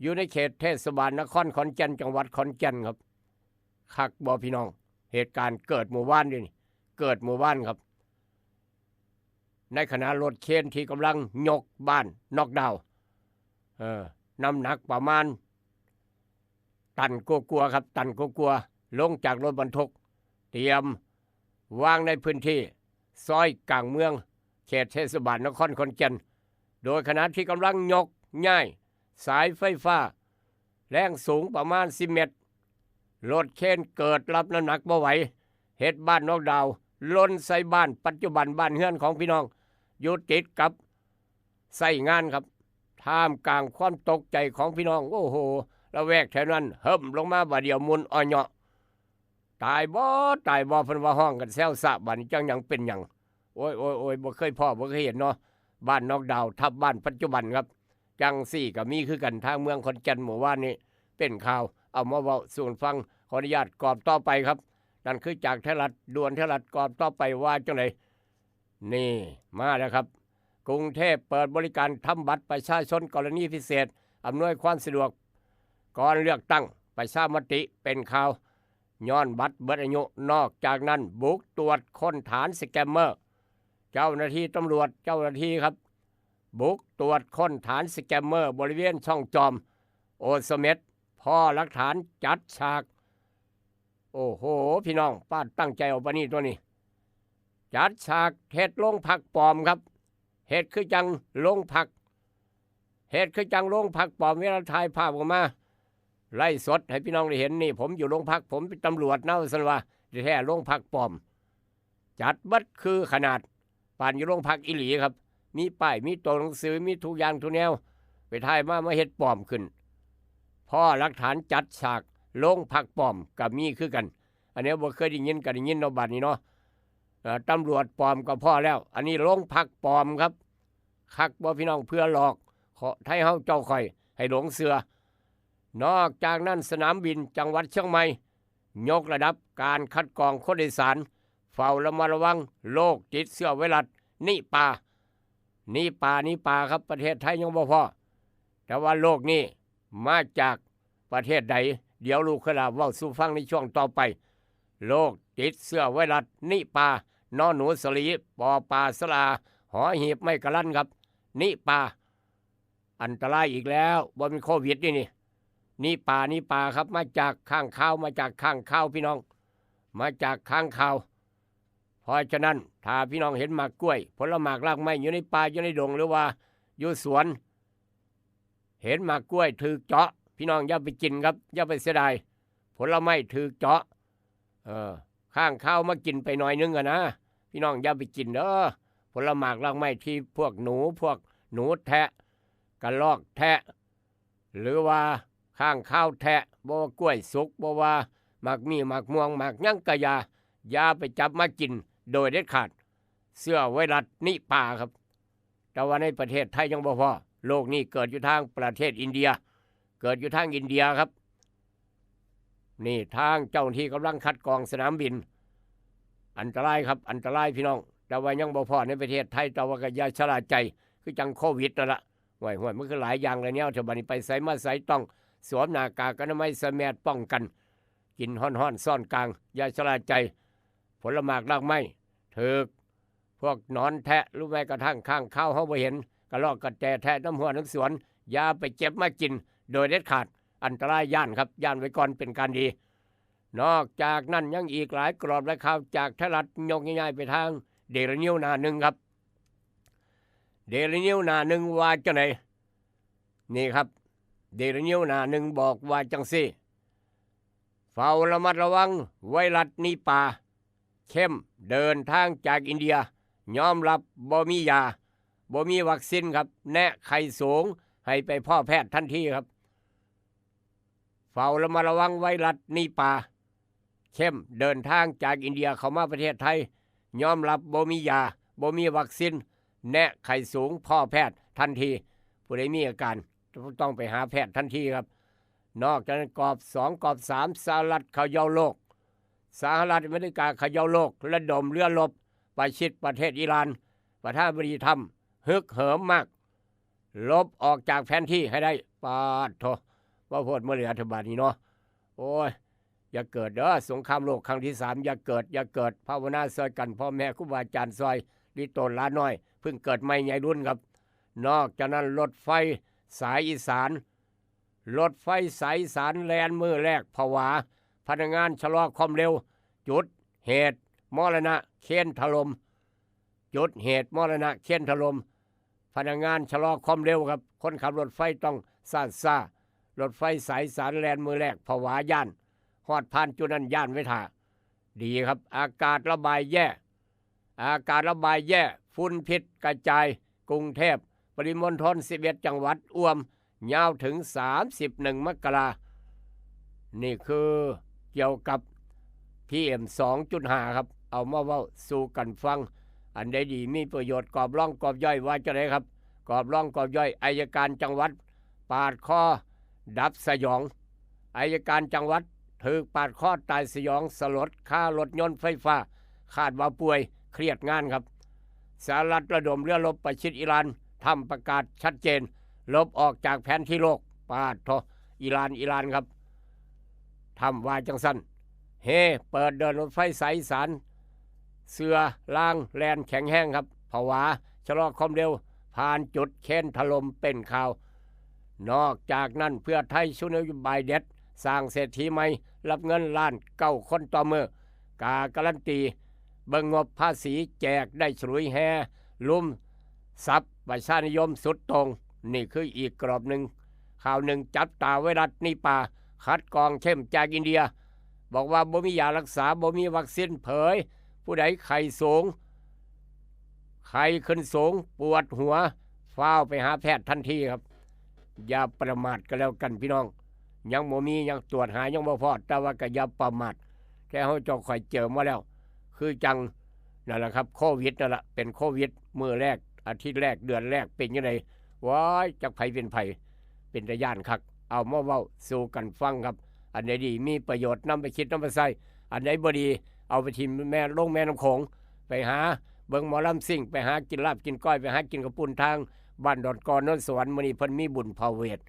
อยู่ในเขตเทศบาลนครขอนแก่นจังหวัดขอนแก่นครับคักบ่พี่น้องเหตุการณ์เกิดหมู่บ้านนี่เกิดหมู่บ้านครับในขณะรถเคนที่กำลังยกบ้านนอกดาวน้ำหนักประมาณตันกลัวๆครับตันกลัวๆลงจากรถบรรทุกเตรียมวางในพื้นที่ซอยกลางเมืองเขตเทศบาลนครขอนแก่นโดยขณะที่กำลังยกย้ายสายไฟฟ้าแรงสูงประมาณ10 เมตรรถเคนเกิดรับน้ำหนักบ่ไหวเฮ็ดบ้านนอกดาวล้นใส่บ้านปัจจุบันบ้านเฮือนของพี่น้องอยู่ติดกับใส่งานครับท่ามกลางความตกใจของพี่น้องโอ้โหระแวกแถวนั้นลงมาบาดเดียวมุนอ่อนเหาะตายบ่เพิ่นว่าห้องกันแซวสะบัดนี้จังหยังเป็นหยังโอ้ยบ่เคยพ่อบ่เคยเห็นเนาะบ้านนอกดาวทับบ้านปัจจุบันครับจังสี่ก็มีคือกันทางเมืองขอนแก่นหมู่บ้านนี้เป็นข่าวเอามาเว้าสู่ฟังขออนุญาตกอบต่อไปครับนั่นคือจากไทยรัฐด่วนไทยรัฐกอบต่อไปว่าจังไดนี่มาแล้วครับกรุงเทพเปิดบริการทำบัตรประชาชนกรณีพิเศษอำนวยความสะดวกก่อนเลือกตั้งประชามติเป็นข่าวย้อนบัตรเบิดอายุนอกจากนั้นบุกตรวจค้นฐานสแกมเมอร์เจ้าหน้าที่ตำรวจครับบุกตรวจค้นฐานสแกมเมอร์บริเวณช่องจอมโอสเม็ดพ่อหลักฐานจัดฉาก โอ้โหพี่น้องป้าตั้งใจเอาปานนี้ตัวนี้จัดฉากเฮ็ดโรงพักปลอมครับเฮ็ดคือจังโรงพักเฮ็ดคือจังโรงพักปลอมเวลาถ่ายภาพออกมาไล่สดให้พี่น้องได้เห็นนี่ผมอยู่โรงพักผมเป็นตำรวจนะสันว่าแท้โรงพักปลอมจัดบัดคือขนาดป่านอยู่โรงพักอีหลีครับมีป้ายมีตัวหนังสือมีทุกอย่างทุกแนวไปถ่ายมาเฮ็ดปลอมขึ้นพ่อหลักฐานจัดฉากโรงพักปลอมกับมีคือกันอันนี้บ่เคยได้ยินกันได้ยินเนาะบัดนี้เนาะตำรวจปลอมก็พอแล้วอันนี้โรงพักปลอมครับคักบ่พี่น้องเพื่อหลอกขอให้เฮาเจ้าข่อยให้หลงเสือนอกจากนั้นสนามบินจังหวัดเชียงใหม่ยกระดับการคัดกรองคนโดยสารเฝ้าระมัดระวังโรคติดเชื้อไวรัสนิปาครับประเทศไทยยังบ่พอแต่ว่าโรคนี้มาจากประเทศใดเดี๋ยวลูกขลาเว้าสู่ฟังในช่วงต่อไปโรคติดเชื้อไวรัสนิปานอหนูสลีปอปลาสลาหอหีบไม่กระลันครับนิปาอันตรายอีกแล้วบ่เป็นโควิดนี่นิปาครับมาจากข้างข้าวพี่น้องมาจากข้างข้าวเพราะฉะนั้นถ้าพี่น้องเห็นหมากกล้วยผลหมากรากไม้อยู่ในป่าอยู่ในดงหรือว่าอยู่สวนเห็นหมากกล้วยถือเจาะพี่น้องอย่าไปกินครับอย่าไปเสียดายผลไม้ถือเจาะข้างข้าวมากินไปหน่อยนึงอะนะพี่น้องอย่าไปกินเด้อผลหมากรากไม้ที่พวกหนูแทะกระรอกแทะหรือว่าข้างข้าวแทะบ่ว่ากล้วยสุกบ่ว่าหมากมีหมากม่วงหมากยังกะอย่าไปจับมากินโดยเด็ดขาดเสื้อไวรัสนิปาครับแต่ว่าในประเทศไทยยังบ่พอโรคนี้เกิดอยู่ทางประเทศอินเดียครับนี่ทางเจ้าหน้าที่กำลังคัดกรองสนามบินอันตรายครับอันตรายพี่น้องแต่ว่ายังบ่พอในประเทศไทยแต่ว่าก็อย่าชะล่าใจคือจังโควิดนั่นละห่วยมันคือหลายอย่างเลยเนี่ยเถอะบัดนี้ไปไสมาไสต้องสวมหน้ากากอนามัยสแมสป้องกันกินฮ้อนซ่อนกลางอย่าชะล่าใจผลหมากรากไม้ถึกพวกหนอนแทะรู้ไหมกระทั่งข้างข้าวเฮาบ่เห็นกระรอกกระแตแทะน้ำหัวน้ำสวนอย่าไปเจ็บมากินโดยเด็ดขาดอันตรายย่านครับย่านไว้ก่อนเป็นการดีนอกจากนั้นยังอีกหลายกรอบและข่าวจากไทยรัฐยกง่ายๆไปทางเดลินิวหน้าหนึ่งครับเดลินิวหน้าหนึ่งว่าจังไหนนี่ครับเดลินิวหน้าหนึ่งบอกว่าจังซี่เฝ้าระมัดระวังไวรัสนิปาเข้มเดินทางจากอินเดียยอมรับบ่มียาบ่มีวัคซีนครับแนะไข้สูงให้ไปพ่อแพทย์ทันทีครับเฝ้าระมัดระวังไวรัสนิปาเข้มเดินทางจากอินเดียเข้ามาประเทศไทยยอมรับบ่มียาบ่มีวัคซีนแนะไข้สูงพ่อแพทย์ทันทีผู้ใดมีอาการต้องไปหาแพทย์ทันทีครับนอกจากนั้นกอบ2กอบ3สหรัฐเขย่าโลกสหรัฐอเมริกาเขย่าโลกระดมเรือรบประชิดประเทศอิหร่านประธานาธิบดีทำฮึกเหิมมากลบออกจากแผนที่ให้ได้ปาดโถว่าโพดเมื่อเหลือธบาลนี้เนาะโอ้ยอย่าเกิดเด้อสงครามโลกครั้งที่3อย่าเกิดภาวนาซอยกันพ่อแม่ครูบาอาจารย์ซอยลิโตนล้าน้อยเพิ่งเกิดใหม่ใหญ่รุ่นครับนอกจากนั้นรถไฟสายอีสานแลนมือแรกผวาพนักงานชะลอความเร็วจุดเหตุมรณะเค้นถล่มพนักงานชะลอความเร็วครับคนขับรถไฟต้องซ่ารถไฟสายสารแลนมือแรกผวาย่านฮอดผ่านจุดนั้นย่านไว้ท่าดีครับอากาศระบายแย่ฝุ่นพิษกระจายกรุงเทพปริมณฑล11จังหวัดอ้วมยาวถึง31มกรานี่คือเกี่ยวกับ PM 2.5 ครับเอามาเว้าสู่กันฟังอันใดดีมีประโยชน์กอบร่องกอบย่อยว่าจะได้ครับกอบร่องกอบย่อยอัยการจังหวัดปาดคอดับสยองอัยการจังหวัดถูกปาดคอตายสยองสลดค่ารถยนต์ไฟฟ้าคาดว่าป่วยเครียดงานครับสหรัฐระดมเรือรบประชิดอิหร่านทำประกาศชัดเจนลบออกจากแผนที่โลกปาดโถอิหร่านครับทำว่าจังสั้นเปิดเดินรถไฟสายอีสานเสือล่างแลนแข็งแห้งครับผวาชะลอความเร็วผ่านจุดเค้นถล่มเป็นข่าวนอกจากนั้นเพื่อไทยชูนโยบายเด็ดสร้างเศรษฐีใหม่ รับเงินล้าน9คนต่อมือกาการันตีเบิ่งงบภาษีแจกได้ฉลุยแฮลุ่มทรัพย์ประชานิยมสุดตรงนี่คืออีกกรอบหนึ่งข่าวหนึ่งจับตาไวรัสนิปาคัดกรองเข้มจากอินเดียบอกว่าบ่มียารักษาบ่มีวัคซีนเผยผู้ใดไข้สูงไข้ขึ้นสูงปวดหัวฟ้าวไปหาแพทย์ทันทีครับอย่าประมาทกันแล้วกันพี่น้องยังบ่มียังตรวจหายังบ่พอแต่ว่าก็อย่าประมาทแค่เฮาเจ้าข่อยเจอมาแล้วคือจังนั่นแหละครับโควิดนั่นแหละเป็นโควิดมื้อแรกอาทิตย์แรกเดือนแรกเป็นยังไงว้ายจักไผเป็นไผเป็นตาย่านคักเอามาเว้าสู่กันฟังครับอันไหนดีมีประโยชน์นำไปคิดนำไปใส่อันไหนบ่ดีเอาไปทิมแม่ลงแม่น้ำโขงไปหาเบิ่งหมอลำซิ่งไปหากินลาบกินก้อยไปหากินกระปุ่นทางบ้านดอนกอนนนสวรรค์มื้อนี้เพิ่นมีบุญเผาเวท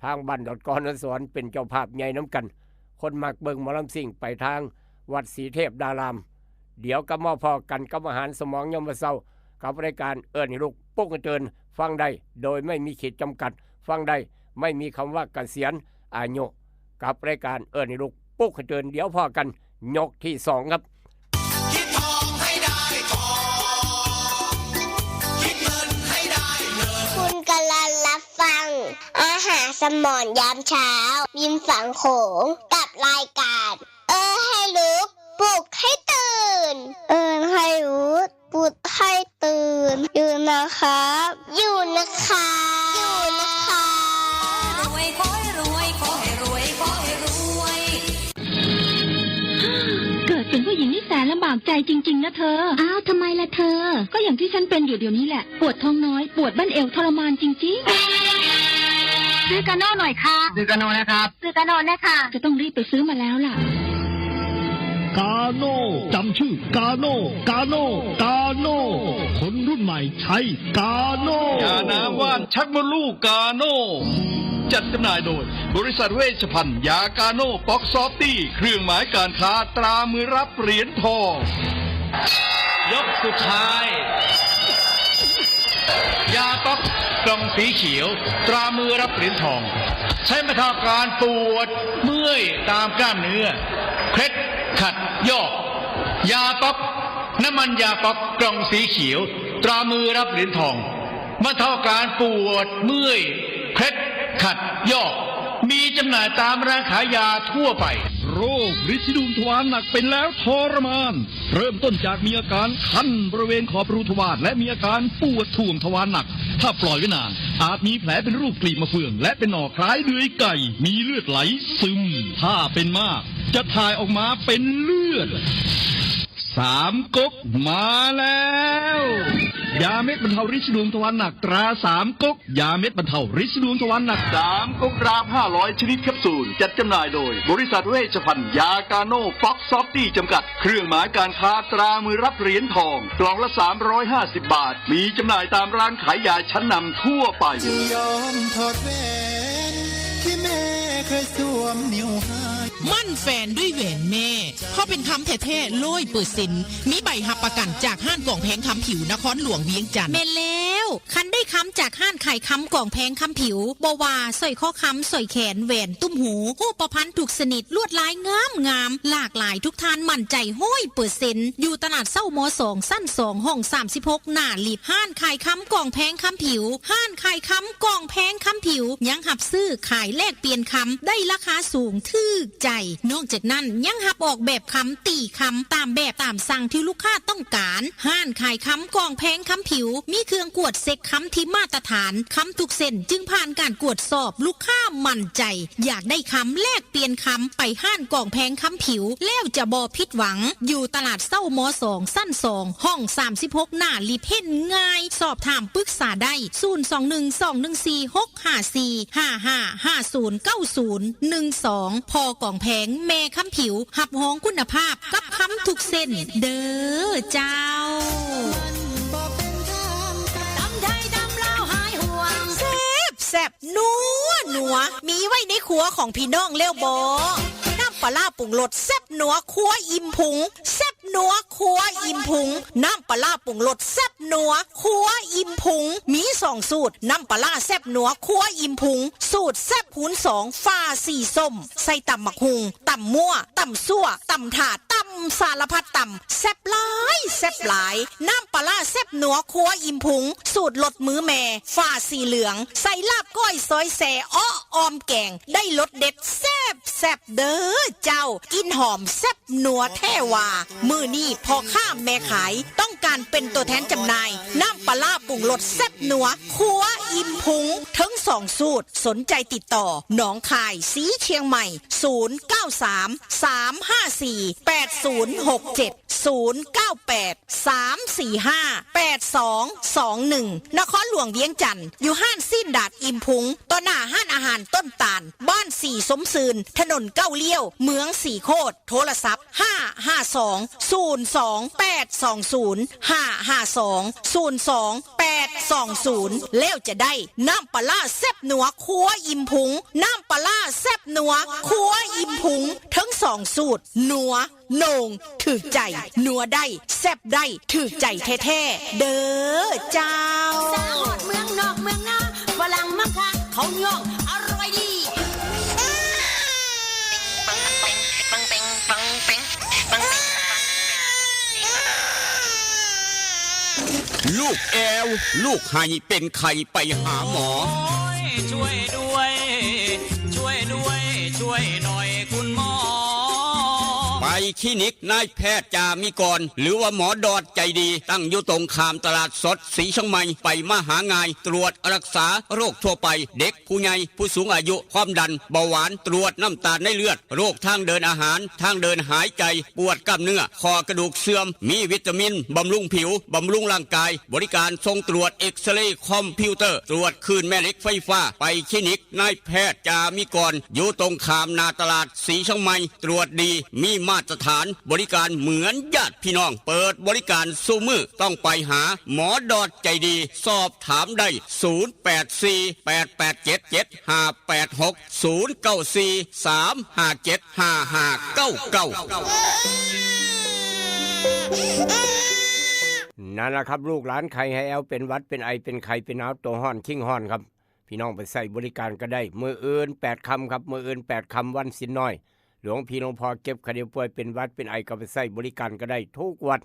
ทางบ้านดอนกอนนนสวรรค์เป็นเจ้าภาพใหญ่น้ำกันคนมักเบิ่งหมอลำซิ่งไปทางวัดศรีเทพดารามเดี๋ยวก็มาพอกันกับอาหารสมองยามมื้อเช้ากับรายการเอิ้นให้ลูกปุ๊กกระเตือนฟังได้โดยไม่มีขีดจำกัดฟังได้ไม่มีคำว่าเกษียณอายุกับรายการเอิ้นให้ลูกปุ๊กกระเตือนเดี๋ยวพอกันยกที่2ครับคิดทองให้ได้ทองคิดเงินให้ได้เงินคุณกำลังรับฟังอาหารสมองยามเช้ายิมฝังโขงกับรายการให้รู้ปลุกให้ตื่นให้รู้ปลุกให้ตื่นอยู่นะครับอยู่นะคะรวยขอให้รวยขอให้รวยขอให้รวยเกิดเป็นผู้หญิงนี่แสนลำบากใจจริงๆนะเธออ้าวทำไมล่ะเธอก็อย่างที่ฉันเป็นอยู่เดี๋ยวนี้แหละปวดท้องน้อยปวดบั้นเอวทรมานจริงๆซื้อกาโน่หน่อยค่ะซื้อกาโน่นะครับซื้อกาโน่นะคะจะต้องรีบไปซื้อมาแล้วล่ะกาโน่จำชื่อกาโน่กาโน่กาโน่คนรุ่นใหม่ใช้กาโน่ยาน้ำว่านชักมดลูกกาโน่จัดจำหน่ายโดยบริษัทเวชภัณฑ์ยากาโน่ป๊อกซอฟตี้เครื่องหมายการค้าตรามือรับเหรียญทองยกสุดท้ายยาป๊อกกล่องสีเขียวตรามือรับเหรียญทองใช้บรรเทาการปวดเมื่อยตามกล้ามเนื้อเคล็ดขัดยอกยาป๊อกน้ำมันยาป๊อกกล่องสีเขียวตรามือรับเหรียญทองบรรเทาการปวดเมื่อยเคล็ดขัดยอกมีจำหน่ายตามร้านขายยาทั่วไปโรคฤทธิ์ดุมทวารหนักเป็นแล้วทรมานเริ่มต้นจากมีอาการคันบริเวณขอบรูทวารและมีอาการปวดท่วงทวารหนักถ้าปล่อยไว้นานอาจมีแผลเป็นรูปกลีบมะเฟืองและเป็นหน่อคล้ายเลื้อยไก่มีเลือดไหลซึมถ้าเป็นมากจะถ่ายออกมาเป็นเลือด3 ก๊กมาแล้วยาเม็ดบรรเทาฤทธิ์ดวงทวารหนักตรา3 ก๊กยาเม็ดบรรเทาฤทธิ์ดวงทวารหนัก3 ก๊กรา500ชนิดแคปซูลจัดจำหน่ายโดยบริษัทเวชภัณฑ์ยากาโน่ฟ็อกซอฟตี้จำกัดเครื่องหมายการค้าตรามือรับเหรียญทองกล่องละ350 บาทมีจำหน่ายตามร้านขายยาชั้นนำทั่วไปจะยอมถอดแหวนที่แม่เคยสวมนิ้วให้มั่นแฟนด้วยแหวนแม่เพราะเป็นคำแท้ๆ100%มีใบหับประกันจากห้านกล่องแพงคำผิวนครหลวงเวียงจันทร์แม่แล้วคันได้คำจากห้านไข่คำกล่องแพงคำผิวบวาสร้อยข้อคำสร้อยแขนแหวนตุ้มหูหูประพันธ์ถูกสนิทลวดลายงามหลากหลายทุกทานมั่นใจ100%อยู่ตลาดเศร้าม2สั้น2ห้อง36หน้าลิฟห้านไข่คำกล่องแพงคำผิวห้านไข่คำกล่องแพงคำผิวยังหับซื้อขายแลกเปลี่ยนคำได้ราคาสูงทึกใจนอกจากนั้นยังหับออกแบบคำตีคำตามแบบตามสั่งที่ลูกค้าต้องการห้านขายคำกล่องแพงคำผิวมีเครื่องกวดเซ็กคำที่มาตรฐานคำทุกเส้นจึงผ่านการกวดสอบลูกค้ามั่นใจอยากได้คำแลกเปลี่ยนคำไปห้านกล่องแพงคำผิวแล้วจะบ่ผิดหวังอยู่ตลาดเศร้าม2สั้น2ห้อง36หน้าลิฟเห็นง่ายสอบถามปรึกษาได้0212146555509012พอกล่องแพงแม่คำผิวหับห้องคุณภาพกับคำทุกเส้นเด้อเจ้าดำไทยดำลาวหายห่วงแซ่บนัวมีไว้ในครัวของพี่น้องเลี้ยวบอน้ำ ำปลาร้าปรุงรสแซ่บนัวครัวอิ่มพุงแซ่บนัวครัวอิ่มพุงน้ำปลาร้าปรุงรสแซ่บนัวครัวอิ่มพุงมี2สูตรน้ำปลาร้าแซ่บนัวครัวอิ่มพุงสูตรแซ่บคูณ2ฟ้าสีส้มใส่ตำบักหุงตำมั่วตำซั่วตำถาดตำสารพัดตำแซ่บหลายแซ่บหลายน้ำปลาร้าแซ่บนัวครัวอิ่มพุงสูตรลดมือแม่ฟ้าสีเหลืองใส่ลาบก้อยซอยแซ่อ้อออมแกงได้รสเด็ดแซ่บแซ่บเด้อเจ้ากินหอมแซ่บนัวแท้ว่ามือนี่พอข้ามแม่ขายต้องการเป็นตัวแทนจำหน่ายน้ำปลาร้าปรุงรสแซ่บนัวครัวอิ่มพุงทั้ง2สูตรสนใจติดต่อหนองคายสีเชียงใหม่0933548221นครหลวงเวียงจันทร์อยู่ห้านสิ้นดาดอิ่มพุงต่อหน้าห้านอาหารต้นตาลบ้านสีสมซืนถนนเก้าเลี้ยวเมืองสีโคตรโทรศัพท์552-02820 แล้วจะได้น้ำปลาร้าแซ่บนัวครัวอิ่มพุงน้ำปลาร้าแซ่บนัวครัวอิ่มพุงทั้ง2สูตรนัวโหน่งถึกใจนัวได้แซ่บได้ถึกใจแท้ๆเด้อเจ้า สาหดเมืองนอกเมืองนาฝรั่งมักคะเขาย่องอร่อยดี ลูกแอวลูกให้เป็นไข่ไปหาหมอ ช่วยด้วย ช่วยด้วย ช่วยหน่อยคุณหมอ ไปคลินิกนายแพทย์จามิกรหรือว่าหมอดอดใจดีตั้งอยู่ตรงข้ามตลาดสดสีเชียงใหม่ไปมาหางายตรวจรักษาโรคทั่วไปเด็กผู้ใหญ่ผู้สูงอายุความดันเบาหวานตรวจน้ำตาลในเลือดโรคทางเดินอาหารทางเดินหายใจปวดกล้ามเนื้อคอกระดูกเสื่อมมีวิตามินบำรุงผิวบำรุงร่างกายบริการส่งตรวจเอ็กซเรย์คอมพิวเตอร์ตรวจคลื่นแม่เหล็กไฟฟ้าไปคลินิกนายแพทย์จามิกรอยู่ตรงข้ามนาตลาดสีเชียงใหม่ตรวจดีมีมาตรฐานบริการเหมือนญาติพี่น้องเปิดบริการสู้มือต้องไปหาหมอดอดใจดีสอบถามได้นั่นแหละครับลูกหลานใครให้แอลเป็นหวัดเป็นไอเป็นไข้เป็นหนาวตัวห้อนชิงห้อนครับพี่น้องไปใส่บริการก็ได้มืออื่น8คำครับมืออื่น8คำวันสินน้อยหลวงพี่หลวงพ่อเก็บคดีป่วยเป็นหวัดเป็นไอก็ไปใส่บริการก็ได้ทุกวัด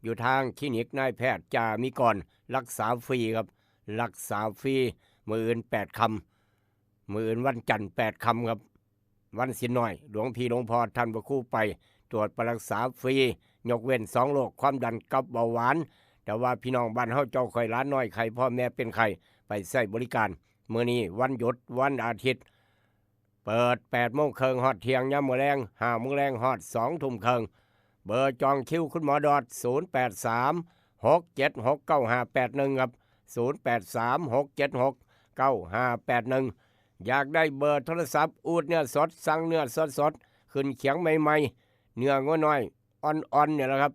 อยู่ทางคลินิกนายแพทย์จามิกรรักษาฟรีครับรักษาฟรีมืออื่น8คำมืออื่นวันจันทร์8คำครับวันสินน้อยหลวงพี่หลวงพ่อท่านพระครูไปตรวจรักษาฟรียกเว้น2โรคความดันกับเบาหวานแต่ว่าพี่น้องบ้านเฮาเจ้าข่อยล้านน้อยใครพ่อแม่เป็นใครไปใช้บริการมื้อนี้วันหยุดวันอาทิตย์เปิด8:30 นฮอดเที่ยงยามมื้อแลง5 โมงแลงฮอด2 ทุ่มครึ่งเบอร์จองคิวคุณหมอดอด0836769581ครับ0836769581อยากได้เบอร์โทรศัพท์อูดเนื้อสดสั่งเนื้อสดขึ้นเขียงใหม่ๆเนื้องัวน้อยอ่อนๆเนี่ยแหละครับ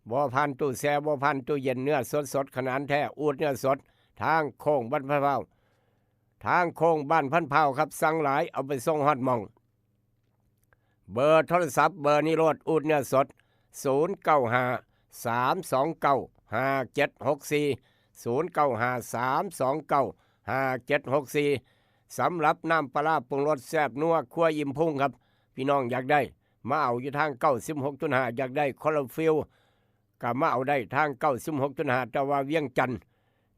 บ่พันตู้แช่บ่พันตู้เย็นเนื้อสดขนาดแท้อูดเนื้อสดทางโค้งบ้านพันเผาทางโค้งบ้านพันเผาครับสั่งหลายเอาไปส่งฮอดหม่องเบอร์โทรศัพท์เบอร์นี้โลดอูดเนื้อสด0953295764 สำหรับน้ำปลาร้าปรุงรสแซ่บนัวครัวยิ้มพุ่งครับพี่น้องอยากได้มาเอาอยู่ทาง96.5อยากได้คอลฟิลก็มาเอาได้ทาง96.5แต่ว่าเวียงจันทน์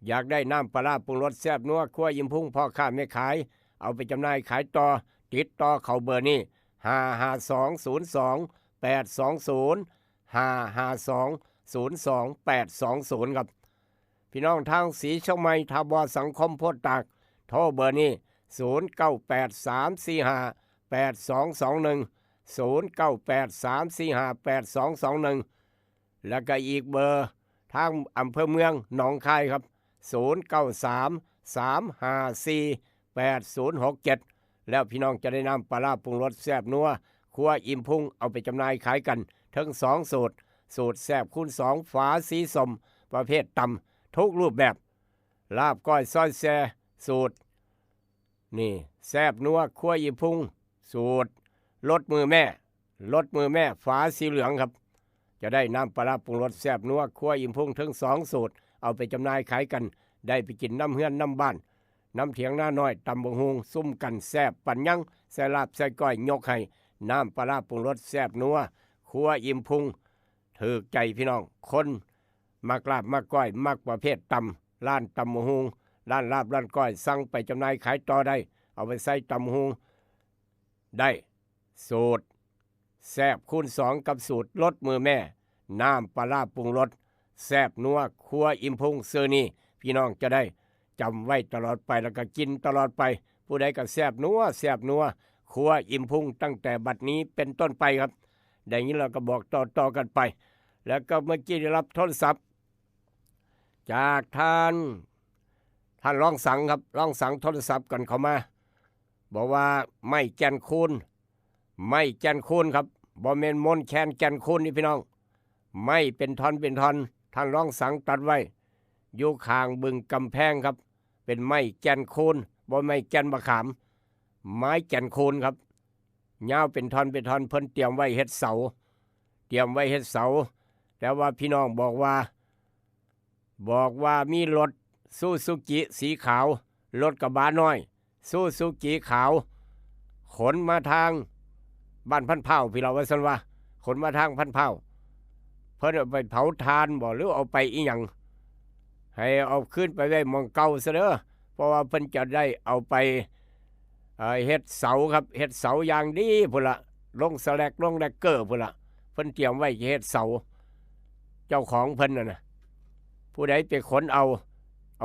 อยากได้น้ำปลาร้าปรุงรสแซ่บนัวครัวยิ้มพุ่งพ่อค้าแม่ขายเอาไปจำหน่ายขายต่อติดต่อเขาเบอร์นี้552028220 ครับพี่น้องทางสีเชียงใหม่ทบสังคมโพธิ์ตากโทรเบอร์นี้0983458221 แล้วก็อีกเบอร์ทางอำเภอเมืองหนองคายครับ0933548067แล้วพี่น้องจะได้นำปลาร้าปรุงรสแซ่บนัวครัวอิ่มพุ่งเอาไปจำหน่ายขายกันทั้ง2สูตรแซ่บคูณ2ฝาสีส้มประเภทตำทุกรูปแบบลาบก้อยซอยแซ่สูตรนี่แซ่บนัวครัวอิ่มพุ่งสูตร รสมือแม่ฝาสีเหลืองครับจะได้น้ำปลาร้าปรุงรสแซ่บนัวครัวอิ่มพุงถึง2 สูตรเอาไปจำหน่ายขายกันได้ไปกินน้ำเฮือนน้ำบ้านน้ำเถียงหน้าน้อยตำบักฮุงซุ่มกันแซ่บปันยังใส่ลาบใส่ก้อยยกให้น้ำปลาร้าปรุงรสแซ่บนัวครัวอิ่มพุงถือใจพี่น้องคนมักลาบมักก้อยมักประเภทตำร้านตำบักฮุงร้านลาบร้านก้อยสั่งไปจำหน่ายขายต่อได้เอาไปใส่ตำบักฮุงได้สูตรแซ่บคูณ2กับสูตรรสมือแม่น้ำปลาร้าปรุงรสแซ่บนัวครัวอิ่มพุงซื้อนี่พี่น้องจะได้จำไว้ตลอดไปแล้วก็กินตลอดไปผู้ใดก็แซ่บนัวครัวอิ่มพุงตั้งแต่บัดนี้เป็นต้นไปครับดังนี้เราก็บอกต่อกันไปแล้วก็เมื่อกี้ได้รับโทรศัพท์จากท่านรองสังครับรองสังโทรศัพท์กันเข้ามาบอกว่าไม่แก่นคูณครับบ่แม่นมนแคนแก่นคูณนี่พี่น้องไม่เป็นท่อนท่านรองสังตัดไว้อยู่ข้างบึงกำแพงครับเป็นไม้แก่นคูณบ่ไม้แก่นมะขามไม้แก่นคูณครับยาวเป็นท่อนเพิ่นเตรียมไว้เฮ็ดเสาแต่ว่าพี่น้องบอกว่ามีรถซูซูกิสีขาวรถกระบะน้อยซูซูกิขาวขนมาทางบ้านพันเผาพี่เราว่าซั่นว่าขนมาทางพันเผาเพิ่นเอาไปเผาทานบ่หรือเอาไปอีหยังให้เอาขึ้นไปไว้หม้องเก่าซะเด้อเพราะว่าเพิ่นจะได้เอาไปเฮ็ดเสาครับเฮ็ดเสาอย่างดีพุ่นละลงสแลกลงแดกเกอร์พุ่นละเพิ่นเตรียมไว้เฮ็ดเสาเจ้าของเพิ่นน่ะผู้ใดไปขนเอา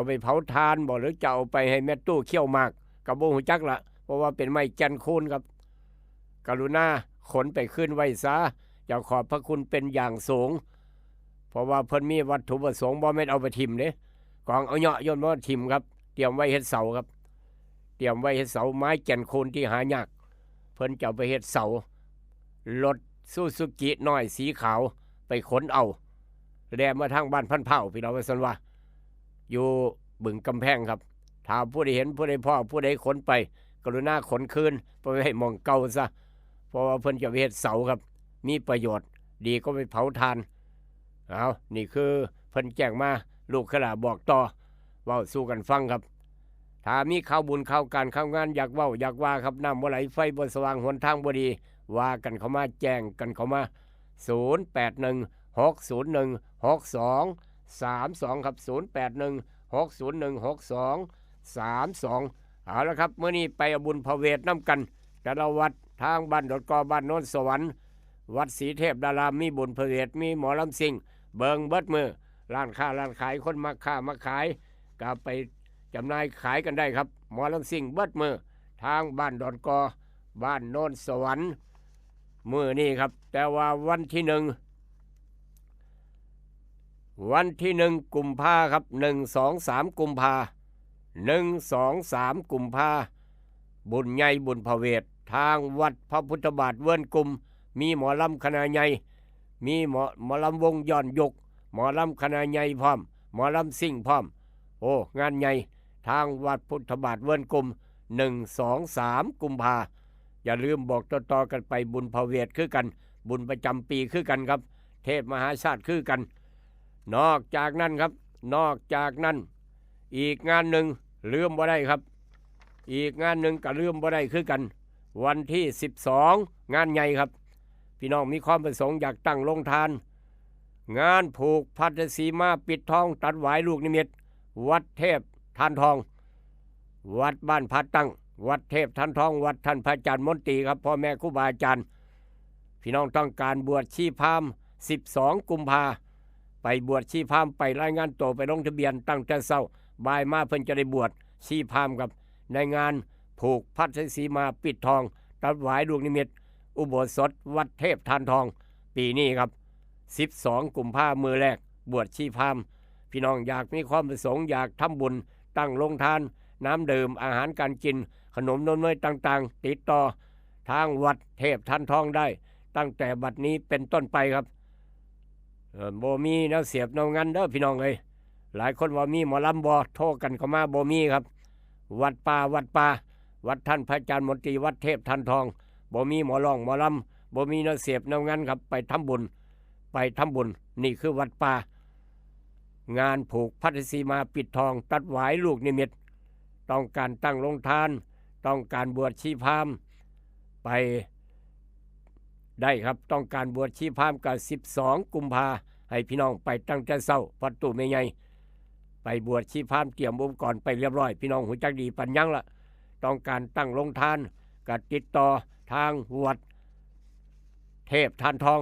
ไปเผาทานบ่หรือจะเอาไปให้แม่ตู้เคี่ยวหมากก็บ่ฮู้จักละเพราะว่าเป็นไม้แก่นคูณครับกรุณาขนไปขึ้นไว้ซะเจ้าขอบพระคุณเป็นอย่างสูงเพราะว่าเพิ่นมีวัตถุประสงค์บ่แม่นเอาไปทิ่มเด้กองเอาเหยาะย่นบ่ทิ่มครับเตรียมไว้เฮ็ดเสาครับเตรียมไว้เฮ็ดเสาไม้แก่นคูณที่หายากเพิ่นจะเอาไปเฮ็ดเสารถซูซูกิน้อยสีขาวไปขนเอาแล่มาทางบ้านพันเผาพี่น้องว่าซั่นว่าอยู่บึงกำแพงครับถ้าผู้ใดเห็นผู้ใดพ่อผู้ใดขนไปกรุณาขนคืนไปให้หม้องเก่าซะเพราะว่าเพิ่นจะไปเฮ็ดเสาครับมีประโยชน์ดีก็ไปเผาทานเอานี่คือเพิ่นแจ้งมาลูกขลาบอกต่อเว้าสู่กันฟังครับถ้ามีข่าวบุญข่าวการข่าวงานอยากเว้าอยากว่าครับน้ำบ่ไหลไฟบ่สว่างหนทางบ่ดีว่ากันเข้ามาแจ้งกันเข้ามา0816016232ครับ0816016232เอาละครับมื้อนี้ไปเอาบุญพระเวทน้ำกันแต่ละวัดทางบ้านดอดกอบ้านโน้นสวรรค์วัดศรีเทพดารามมีบุญพระเวทมีหมอลำซิ่งเบิงเบิดมือร้านค้าร้านขายคนมาค้ามาขายก็ไปจำหน่ายขายกันได้ครับหมอลำซิ่งเบิดมือทางบ้านดอนกอบ้านโน้นสวรรค์มือนี่ครับแต่ว่าวันที่1กุมภาครับ1-2-3กุมภา1-2-3กุมภาบุญใหญ่บุญพระเวททางวัดพระพุทธบาทเวิร์นกุมมีหมอลำคณะใหญ่มีหมอลำวงย้อนยกหมอลำคณะใหญ่พร้อมหมอลำซิ่งพร้อมโอ้งานใหญ่ทางวัดพุทธบาทเวิร์นกุม1-2-3กุมภาอย่าลืมบอกต่อๆกันไปบุญพระเวทคือกันบุญประจำปีคือกันครับเทพมหาชาติคือกันนอกจากนั้นครับอีกงานหนึ่งลืมบ่ได้ครับอีกงานหนึ่งก็ลืมบ่ได้คือกันวันที่12งานใหญ่ครับพี่น้องมีความประสงค์อยากตั้งโรงทานงานผูกพัทสีมาปิดทองตัดหวายลูกนิมิตวัดเทพทานทองวัดบ้านพัดตั้งวัดเทพทานทองวัดท่านพระอาจารย์มนตรีครับพ่อแม่ครูบาอาจารย์พี่น้องต้องการบวชชีพราหมณ์12กุมภาไปบวชชีพราหมณ์ไปรายงานตัวไปลงทะเบียนตั้งแต่เช้าบ่ายมาเพิ่นจะได้บวชชีพราหมณ์กับในงานผูกพัทสีมาปิดทองตัดหวายลูกนิมิตอุโบสถวัดเทพทานทองปีนี้ครับ12กุมภาพันธ์มื้อแรกบวชชีพราหมณ์พี่น้องอยากมีความประสงค์อยากทำบุญตั้งโรงทานน้ำดื่มอาหารการกินขนมนมเนยต่างๆติดต่อทางวัดเทพทานทองได้ตั้งแต่บัดนี้เป็นต้นไปครับบ่มีแนวเสียบแนวงันเด้อพี่น้องเอ้ยหลายคนว่ามีหมอลำบ่โทรกันเข้ามาบ่มีครับวัดป่าวัดท่านพระอาจารย์มนตรีวัดเทพทานทอง บ่มีหมอร้องหมอลำบ่มีนักเสพนักงานครับไปทำบุญนี่คือวัดป่างานผูกพัทสีมาปิดทองตัดหวายลูกนิมิตต้องการตั้งโรงทานต้องการบวชชีพราหมณ์ไปได้ครับต้องการบวชชีพราหมณ์กับ12 กุมภาให้พี่น้องไปตั้งแต่เช้าวัดตู้แม่ใหญ่ไปบวชชีพราหมณ์เตรียมอุปกรณ์ไปเรียบร้อยพี่น้องหูจักดีปัญญังละต้องการตั้งโรงทานก็ติดต่อทางวัดเทพทานทอง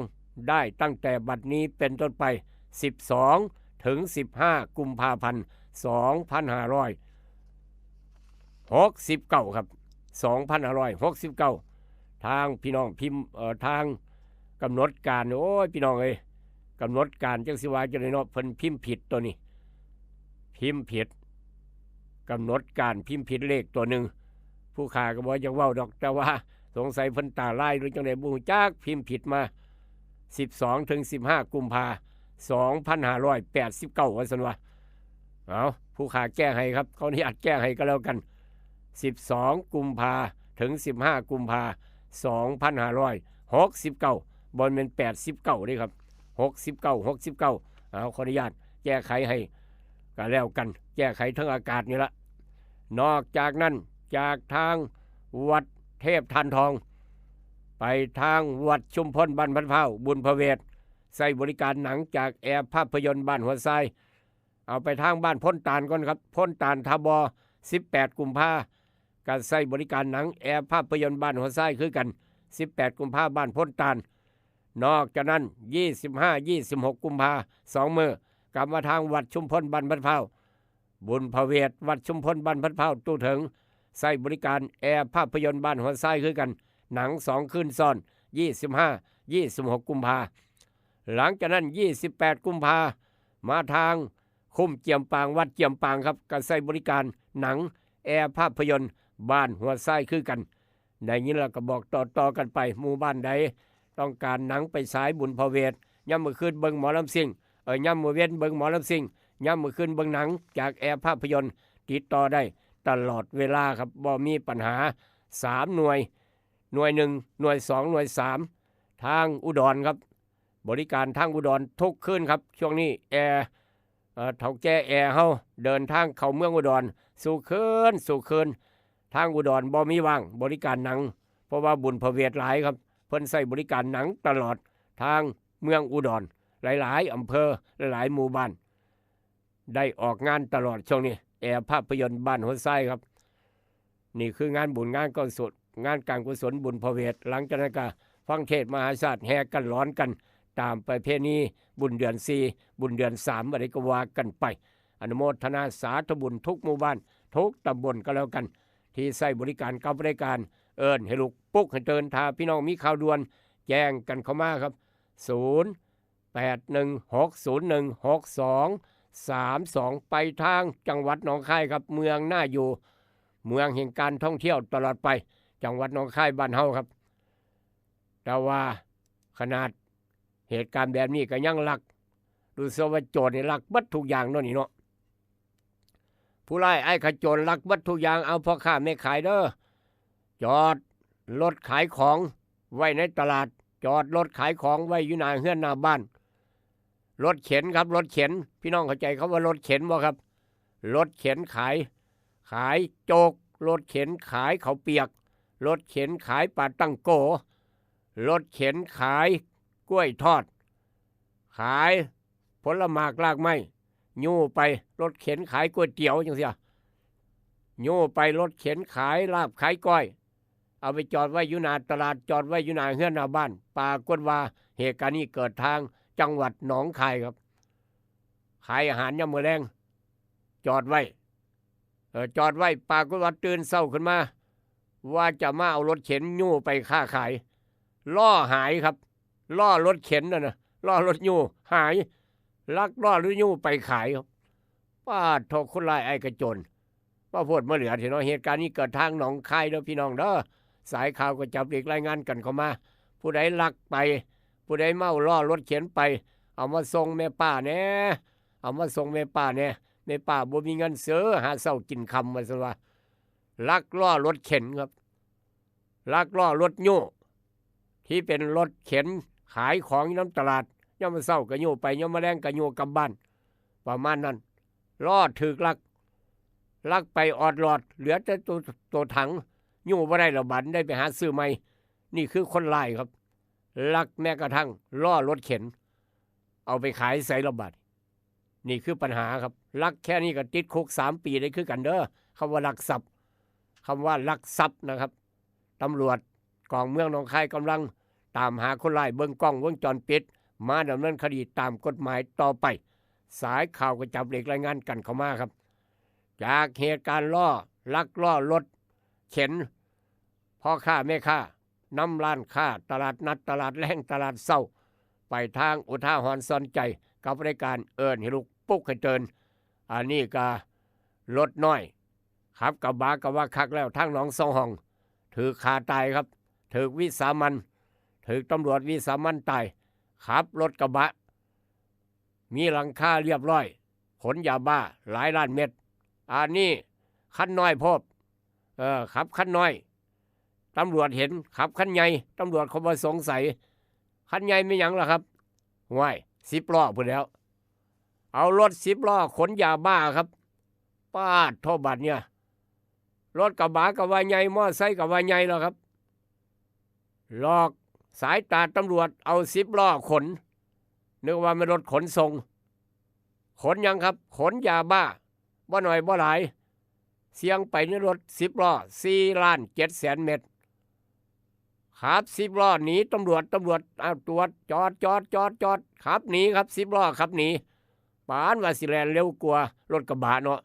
ได้ตั้งแต่บัดนี้เป็นต้นไป12 ถึง 15 กุมภาพันธ์2569ครับ2569ทางพี่น้องพิมพ์ทางกำหนดการโอ้ยพี่น้องเอ้ยกำหนดการจังสิว่าจังได๋เนาะเพิ่นพิมพ์ผิดตัวนี้พิมพ์ผิดกำหนดการพิมพ์ผิดเลขตัวหนึ่งผู้ข่าก็บอกอยากเว้าดอกแต่ว่าสงสัยเพิ่นตาลายหรือจังได๋บ่ฮู้จักพิมพ์ผิดมา12 ถึง 15 กุมภา2589ว่าซั่นว่าเอาผู้ข่าแก้ให้ครับเขาอนุญาตแก้ให้ก็แล้วกัน12 กุมภาถึง 15 กุมภา2569บ่แม่น89เด้ครับ69เอาขออนุญาตแก้ไขให้ก็แล้วกันแก้ไขทั้งอากาศนี่ละนอกจากนั้นจากทางวัดเทพทานทองไปทางวัดชุมพลบ้านพันเผาบุญพระเวทใส่บริการหนังจากแอร์ภาพยนตร์บ้านหัวไซเอาไปทางบ้านพ้นตาลก่อนครับพ้นตาลทบ18 กุมภาการใส่บริการหนังแอร์ภาพยนตร์บ้านหัวไซคือกัน18 กุมภาบ้านพ้นตาลนอกจากนั้น25-26 กุมภา2 มื้อกลับมาทางวัดชุมพลบ้านพันเผาบุญพระเวทวัดชุมพลบ้านพันเผาตู้ถึงใส่บริการแอร์ภาพยนตร์บ้านหัวไซคือกันหนัง2 คืนซ้อน25-26 กุมภาหลังจากนั้น28 กุมภามาทางคุ้มเจียมปางวัดเจียมปางครับก็ใส่บริการหนังแอร์ภาพยนตร์บ้านหัวไซคือกันได้ยินแล้วก็บอกต่อกันไปหมู่บ้านใดต้องการหนังไปฉายบุญพระเวทย่ำมื้อคืนเบิ่งหมอลำซิ่งย่ำมื้อเว้นเบิ่งหมอลำซิ่งย่ำมื้อคืนเบิ่งหนังจากแอร์ภาพยนตร์ติดต่อได้ตลอดเวลาครับบ่มีปัญหา3 หน่วย1 หน่วย2 หน่วย3ทางอุดรครับบริการทางอุดรทุกคืนครับช่วงนี้แอร์เฒ่าแก่แอร์เฮาเดินทางเข้าเมืองอุดรสู่คืนทางอุดรบ่มีว่างบริการหนังเพราะว่าบุญพระเวทหลายครับเพิ่นใช้บริการหนังตลอดทางเมืองอุดรหลายๆอำเภอหลายๆหมู่บ้านได้ออกงานตลอดช่วงนี้แอร์ภาพยนตร์บ้านหัวไซครับนี่คืองานบุญงานกุศลงานการกุศลบุญพระเวทหลังจากนั้นก็ฟังเทศน์มหาชาติแห่กันร้อนกันตามประเพณีบุญเดือน4บุญเดือน3อะไรก็ว่ากันไปอนุโมทนาสาธุบุญทุกหมู่บ้านทุกตำบลก็แล้วกันที่ใช้บริการกับบริการเอิ้นให้ลูกปุ๊กให้เตือนถ้าพี่น้องมีข่าวด่วนแจ้งกันเข้ามาครับ0816016232ไปทางจังหวัดหนองคายครับเมืองน่าอยู่เมืองแห่งการท่องเที่ยวตลอดไปจังหวัดหนองคายบ้านเฮาครับแต่ว่าขนาดเหตุการณ์แบบนี้ก็ยังลักดูซะว่าโจรนี่ลักบัดทุกอย่างเนาะนี่เนาะผู้ร้ายไอ้ขโจรลักบัดทุกอย่างเอาพ่อค้าแม่ขายเด้อจอดรถขายของไว้ในตลาดจอดรถขายของไว้อยู่หน้าเฮือนหน้าบ้านรถเข็นครับรถเข็นพี่น้องเข้าใจเขาว่ารถเข็นบ่ครับรถเข็นขายโจกรถเข็นขายข้าวเปียกรถเข็นขายปลาตั้งโกรถเข็นขายกล้วยทอดขายผลไม้รากไม้ยู่ไปรถเข็นขายก๋วยเตี๋ยวจังเสียยู่ไปรถเข็นขายลาบขายก้อยเอาไปจอดไว้อยู่หน้าตลาดจอดไว้อยู่หน้าเฮือนหน้าบ้านปรากฏว่าเหตุการณ์นี้เกิดทางจังหวัดหนองคายครับขายอาหารยามมื้อแลงจอดไว้ปรากฏว่าตื่นเช้าขึ้นมาว่าจะมาเอารถเข็นยู่ไปค้าขายล้อหายครับล้อรถเข็นน่ะนะล้อรถยู่หายลักล้อรถยู่ไปขายครับป้าโทษคนร้ายไอ้กระโจนว่าโพดมาเหลือที่เนาะเหตุการณ์นี้เกิดทางหนองคายเด้อพี่น้องเด้อสายข่าวก็จับเด็กรายงานกันเข้ามาผู้ใดลักไปผู้ใดเมาล้อรถเข็นไปเอามาส่งแม่ป้าแน่เอามาส่งแม่ป้าแน่แม่ป้าบ่มีเงินซื้อหาเช้ากินค่ำว่าซั่นว่าลักล้อรถเข็นครับลักล้อรถยู่ ที่เป็นรถเข็นขายของอยู่น้ำตลาดย่อมมาเศร้าก็โยไปย่อมมาแรงก็โยกลับบ้านประมาณนั้นรอดถึกลักไปออดหลอดเหลือแต่ตัวถังโยบ่ได้ระบันได้ไปหาซื้อใหม่นี่คือคนร้ายครับลักแม้กระทั่งล่อรถเข็นเอาไปขายใส่ระบาดนี่คือปัญหาครับลักแค่นี้ก็ติดคุก3 ปีได้คือกันเด้อคำว่าลักทรัพย์นะครับตำรวจกองเมืองหนองคายกำลังตามหาคนร้ายเบิ่งกล้องวงจรปิดมาดำเนินคดีตามกฎหมายต่อไปสายข่าวก็จับเหล็กรายงานกันเข้ามาครับจากเหตุการณ์ลักล่อรถเข็นพ่อค้าแม่ค้านำร้านค้าตลาดนัดตลาดแรงตลาดเศร้าไปทางอุทาหรณ์สอนใจกับรายการเอิญให้ลูกปุ๊กให้เตือนอันนี้ก็รถน้อยขับกับบากว่าคักแล้วทางหนองสองห้องถือขาตายครับถือวิสามันถือตำรวจวิสามันตายขับรถกระบะมีหลังคาเรียบร้อยขนยาบ้าหลายล้านเม็ดอันนี้คันน้อยพบขับคันน้อยตำรวจเห็นขับคันใหญ่ตำรวจเขาบ่สงสัยคันใหญ่ไม่หยังล่ะครับห่วย10 ล้อพุ่นแล้วเอารถ10 ล้อขนยาบ้าครับป้าดโทบัดเนี่ยรถกระบะก็ว่าใหญ่มอไซค์ก็ว่าใหญ่แล้วครับหลอกสายตาตำรวจเอา10 ล้อขนนึกว่าเป็นรถขนส่งขนยังครับขนยาบ้าบ่หน่อยบ่หลายเสียงไปในรถ10 ล้อ4,700,000 เม็ดขับ10 ล้อหนีตำรวจเอาตรวจจอดขับหนีครับ10 ล้อขับหนีปานว่าสิแล่นเร็วกว่ารถกระบะเนาะ